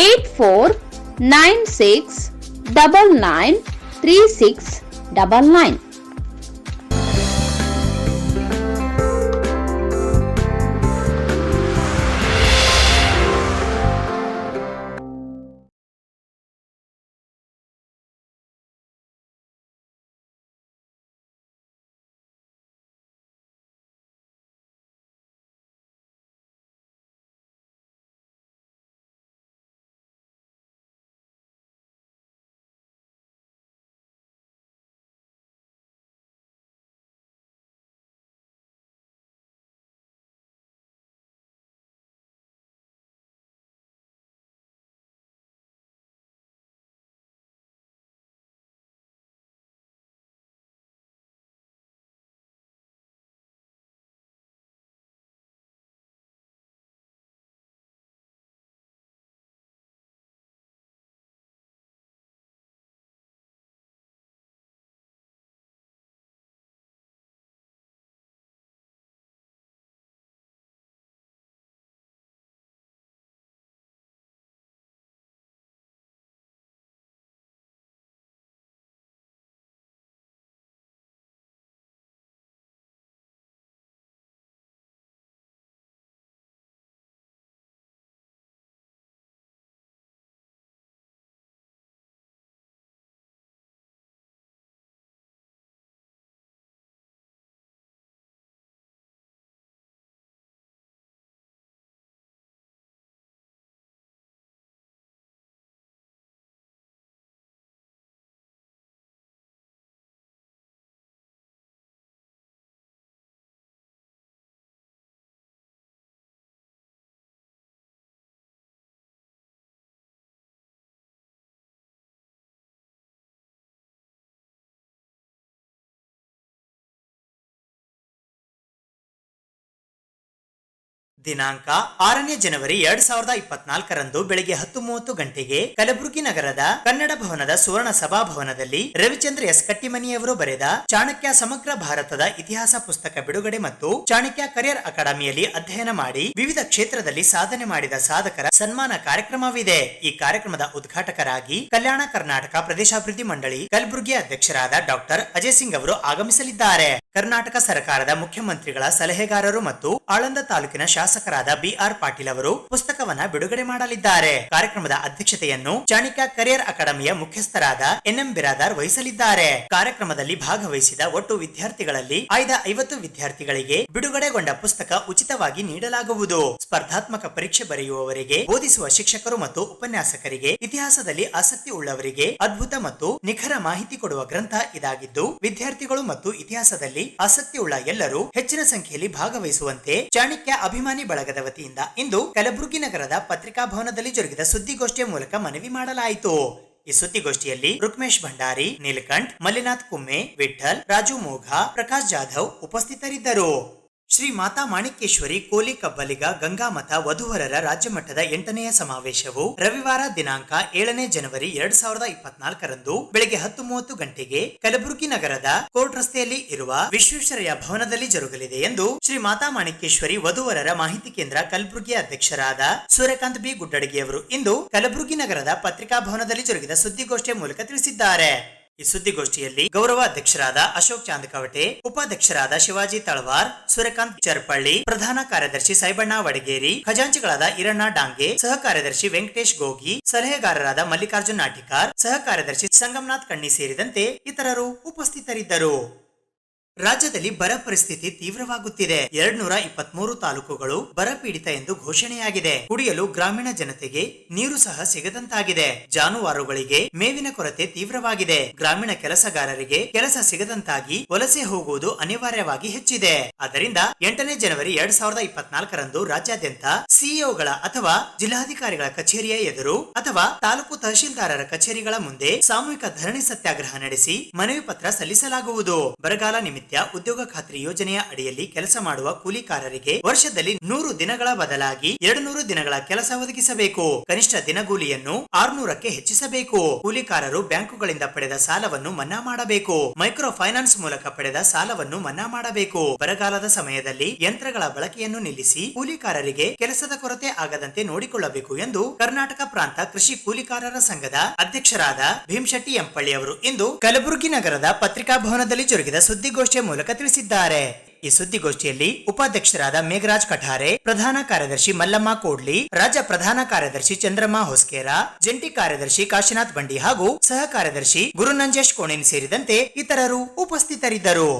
8496993699. ದಿನಾಂಕ 6ನೇ ಜನವರಿ 2024ರಂದು ಬೆಳಗ್ಗೆ 10:30 ಗಂಟೆಗೆ ಕಲಬುರಗಿ ನಗರದ ಕನ್ನಡ ಭವನದ ಸುವರ್ಣ ಸಭಾಭವನದಲ್ಲಿ ರವಿಚಂದ್ರ ಎಸ್ ಕಟ್ಟಿಮನಿಯವರು ಬರೆದ ಚಾಣಕ್ಯ ಸಮಗ್ರ ಭಾರತದ ಇತಿಹಾಸ ಪುಸ್ತಕ ಬಿಡುಗಡೆ ಮತ್ತು ಚಾಣಕ್ಯ ಕರಿಯರ್ ಅಕಾಡೆಮಿಯಲ್ಲಿ ಅಧ್ಯಯನ ಮಾಡಿ ವಿವಿಧ ಕ್ಷೇತ್ರದಲ್ಲಿ ಸಾಧನೆ ಮಾಡಿದ ಸಾಧಕರ ಸನ್ಮಾನ ಕಾರ್ಯಕ್ರಮವಿದೆ. ಈ ಕಾರ್ಯಕ್ರಮದ ಉದ್ಘಾಟಕರಾಗಿ ಕಲ್ಯಾಣ ಕರ್ನಾಟಕ ಪ್ರದೇಶಾಭಿವೃದ್ಧಿ ಮಂಡಳಿ ಕಲಬುರಗಿ ಅಧ್ಯಕ್ಷರಾದ ಡಾಕ್ಟರ್ ಅಜಯ್ ಸಿಂಗ್ ಅವರು ಆಗಮಿಸಲಿದ್ದಾರೆ. ಕರ್ನಾಟಕ ಸರ್ಕಾರದ ಮುಖ್ಯಮಂತ್ರಿಗಳ ಸಲಹೆಗಾರರು ಮತ್ತು ಆಳಂದ ತಾಲೂಕಿನ ಶಾಸಕರಾದ BR ಪಾಟೀಲ್ ಅವರು ಪುಸ್ತಕವನ್ನ ಬಿಡುಗಡೆ ಮಾಡಲಿದ್ದಾರೆ. ಕಾರ್ಯಕ್ರಮದ ಅಧ್ಯಕ್ಷತೆಯನ್ನು ಚಾಣಕ್ಯ ಕರಿಯರ್ ಅಕಾಡೆಮಿಯ ಮುಖ್ಯಸ್ಥರಾದ NM ಬಿರಾದಾರ್ ವಹಿಸಲಿದ್ದಾರೆ. ಕಾರ್ಯಕ್ರಮದಲ್ಲಿ ಭಾಗವಹಿಸಿದ ಒಟ್ಟು ವಿದ್ಯಾರ್ಥಿಗಳಲ್ಲಿ ಆಯ್ದ 50 ವಿದ್ಯಾರ್ಥಿಗಳಿಗೆ ಬಿಡುಗಡೆಗೊಂಡ ಪುಸ್ತಕ ಉಚಿತವಾಗಿ ನೀಡಲಾಗುವುದು. ಸ್ಪರ್ಧಾತ್ಮಕ ಪರೀಕ್ಷೆ ಬರೆಯುವವರಿಗೆ, ಬೋಧಿಸುವ ಶಿಕ್ಷಕರು ಮತ್ತು ಉಪನ್ಯಾಸಕರಿಗೆ, ಇತಿಹಾಸದಲ್ಲಿ ಆಸಕ್ತಿ ಉಳ್ಳವರಿಗೆ ಅದ್ಭುತ ಮತ್ತು ನಿಖರ ಮಾಹಿತಿ ಕೊಡುವ ಗ್ರಂಥ ಇದಾಗಿದ್ದು, ವಿದ್ಯಾರ್ಥಿಗಳು ಮತ್ತು ಇತಿಹಾಸದಲ್ಲಿ ಆಸಕ್ತಿ ಉಳ್ಳ ಎಲ್ಲರೂ ಹೆಚ್ಚಿನ ಸಂಖ್ಯೆಯಲ್ಲಿ ಭಾಗವಹಿಸುವಂತೆ ಚಾಣಕ್ಯ ಅಭಿಮಾನಿ ಬಳಗದ ವತಿಯಿಂದ ಇಂದು ಕಲಬುರಗಿ ನಗರದ ಪತ್ರಿಕಾ ಭವನದಲ್ಲಿ ಜರುಗಿದ ಸುದ್ದಿಗೋಷ್ಠಿಯ ಮೂಲಕ ಮನವಿ ಮಾಡಲಾಯಿತು. ಈ ಸುದ್ದಿಗೋಷ್ಠಿಯಲ್ಲಿ ರುಕ್ಮೇಶ್ ಭಂಡಾರಿ, ನೀಲಕಂಠ್, ಮಲ್ಲಿನಾಥ್ ಕುಮ್ಮೆ, ವಿಠಲ್, ರಾಜು ಮೋಘಾ, ಪ್ರಕಾಶ್ ಜಾಧವ್ ಉಪಸ್ಥಿತರಿದ್ದರು. ಶ್ರೀ ಮಾತಾ ಮಾಣಿಕೇಶ್ವರಿ ಕೋಲಿ ಕಬ್ಬಲಿಗ ಗಂಗಾಮತ ವಧುವರರ ರಾಜ್ಯ ಮಟ್ಟದ 8ನೆಯ ಸಮಾವೇಶವು ರವಿವಾರ ದಿನಾಂಕ 7ನೇ ಜನವರಿ 2024ರಂದು ಬೆಳಗ್ಗೆ 10:30 ಗಂಟೆಗೆ ಕಲಬುರಗಿ ನಗರದ ಕೋರ್ಟ್ ರಸ್ತೆಯಲ್ಲಿ ಇರುವ ವಿಶ್ವೇಶ್ವರಯ್ಯ ಭವನದಲ್ಲಿ ಜರುಗಲಿದೆ ಎಂದು ಶ್ರೀ ಮಾತಾ ಮಾಣಿಕೇಶ್ವರಿ ವಧುವರರ ಮಾಹಿತಿ ಕೇಂದ್ರ ಕಲಬುರಗಿ ಅಧ್ಯಕ್ಷರಾದ ಸೂರ್ಯಕಾಂತ್ ಬಿ ಗುಡ್ಡಡಿಗೆಯವರು ಇಂದು ಕಲಬುರಗಿ ನಗರದ ಪತ್ರಿಕಾ ಭವನದಲ್ಲಿ ಜರುಗಿದ ಸುದ್ದಿಗೋಷ್ಠಿಯ ಮೂಲಕ ತಿಳಿಸಿದ್ದಾರೆ. ಈ ಸುದ್ದಿಗೋಷ್ಠಿಯಲ್ಲಿ ಗೌರವ ಅಧ್ಯಕ್ಷರಾದ ಅಶೋಕ್ ಚಾಂದಕವಟೆ, ಉಪಾಧ್ಯಕ್ಷರಾದ ಶಿವಾಜಿ ತಳವಾರ್, ಸೂರ್ಯಕಾಂತ್ ಚರ್ಪಳ್ಳಿ, ಪ್ರಧಾನ ಕಾರ್ಯದರ್ಶಿ ಸೈಬಣ್ಣ ವಡಗೇರಿ, ಖಜಾಂಚಿಗಳಾದ ಈರಣ್ಣ ಡಾಂಗೆ, ಸಹ ಕಾರ್ಯದರ್ಶಿ ವೆಂಕಟೇಶ್ ಗೋಗಿ, ಸಲಹೆಗಾರರಾದ ಮಲ್ಲಿಕಾರ್ಜುನ್ ನಾಟಿಕಾರ್, ಸಹ ಕಾರ್ಯದರ್ಶಿ ಸಂಗಮನಾಥ್ ಕಣ್ಣಿ ಸೇರಿದಂತೆ ಇತರರು ಉಪಸ್ಥಿತರಿದ್ದರು. ರಾಜ್ಯದಲ್ಲಿ ಬರ ಪರಿಸ್ಥಿತಿ ತೀವ್ರವಾಗುತ್ತಿದೆ. 223 ತಾಲೂಕುಗಳು ಬರಪೀಡಿತ ಎಂದು ಘೋಷಣೆಯಾಗಿದೆ. ಕುಡಿಯಲು ಗ್ರಾಮೀಣ ಜನತೆಗೆ ನೀರು ಸಹ ಸಿಗದಂತಾಗಿದೆ. ಜಾನುವಾರುಗಳಿಗೆ ಮೇವಿನ ಕೊರತೆ ತೀವ್ರವಾಗಿದೆ. ಗ್ರಾಮೀಣ ಕೆಲಸಗಾರರಿಗೆ ಕೆಲಸ ಸಿಗದಂತಾಗಿ ವಲಸೆ ಹೋಗುವುದು ಅನಿವಾರ್ಯವಾಗಿ ಹೆಚ್ಚಿದೆ. ಆದ್ದರಿಂದ 8ನೇ ಜನವರಿ 2024ರಂದು ರಾಜ್ಯಾದ್ಯಂತ ಸಿಇಒಗಳ ಅಥವಾ ಜಿಲ್ಲಾಧಿಕಾರಿಗಳ ಕಚೇರಿಯ ಎದುರು ಅಥವಾ ತಾಲೂಕು ತಹಶೀಲ್ದಾರರ ಕಚೇರಿಗಳ ಮುಂದೆ ಸಾಮೂಹಿಕ ಧರಣಿ ಸತ್ಯಾಗ್ರಹ ನಡೆಸಿ ಮನವಿ ಪತ್ರ ಸಲ್ಲಿಸಲಾಗುವುದು. ಬರಗಾಲ ನಿಮಿತ್ತ ಉದ್ಯೋಗ ಖಾತ್ರಿ ಯೋಜನೆಯ ಅಡಿಯಲ್ಲಿ ಕೆಲಸ ಮಾಡುವ ಕೂಲಿಕಾರರಿಗೆ ವರ್ಷದಲ್ಲಿ 100 ದಿನಗಳ ಬದಲಾಗಿ 200 ದಿನಗಳ ಕೆಲಸ ಒದಗಿಸಬೇಕು. ಕನಿಷ್ಠ ದಿನಗೂಲಿಯನ್ನು 600ಕ್ಕೆ ಹೆಚ್ಚಿಸಬೇಕು. ಕೂಲಿಕಾರರು ಬ್ಯಾಂಕುಗಳಿಂದ ಪಡೆದ ಸಾಲವನ್ನು ಮನ್ನಾ ಮಾಡಬೇಕು. ಮೈಕ್ರೋ ಫೈನಾನ್ಸ್ ಮೂಲಕ ಪಡೆದ ಸಾಲವನ್ನು ಮನ್ನಾ ಮಾಡಬೇಕು. ಬರಗಾಲದ ಸಮಯದಲ್ಲಿ ಯಂತ್ರಗಳ ಬಳಕೆಯನ್ನು ನಿಲ್ಲಿಸಿ ಕೂಲಿಕಾರರಿಗೆ ಕೆಲಸದ ಕೊರತೆ ಆಗದಂತೆ ನೋಡಿಕೊಳ್ಳಬೇಕು ಎಂದು ಕರ್ನಾಟಕ ಪ್ರಾಂತ ಕೃಷಿ ಕೂಲಿಕಾರರ ಸಂಘದ ಅಧ್ಯಕ್ಷರಾದ ಭೀಮಶೆಟ್ಟಿ ಎಂಪಳ್ಳಿ ಅವರು ಇಂದು ಕಲಬುರಗಿ ನಗರದ ಪತ್ರಿಕಾ ಭವನದಲ್ಲಿ ಜರುಗಿದ ಸುದ್ದಿಗೋಷ್ಠಿಯ ಮೂಲಕ ತಿಳಿಸಿದ್ದಾರೆ. ಈ ಸುದ್ದಿಗೋಷ್ಠಿಯಲ್ಲಿ ಉಪಾಧ್ಯಕ್ಷರಾದ ಮೇಘರಾಜ್ ಕಠಾರೆ, ಪ್ರಧಾನ ಕಾರ್ಯದರ್ಶಿ ಮಲ್ಲಮ್ಮ ಕೋಡ್ಲಿ, ರಾಜ್ಯ ಪ್ರಧಾನ ಕಾರ್ಯದರ್ಶಿ ಚಂದ್ರಮ್ಮ ಹೊಸ್ಕೇರ, ಜಂಟಿ ಕಾರ್ಯದರ್ಶಿ ಕಾಶಿನಾಥ್ ಬಂಡಿ ಹಾಗೂ ಸಹ ಕಾರ್ಯದರ್ಶಿ ಗುರುನಂಜೇಶ್ ಕೋಣೇನ್ ಸೇರಿದಂತೆ ಇತರರು ಉಪಸ್ಥಿತರಿದ್ದರು.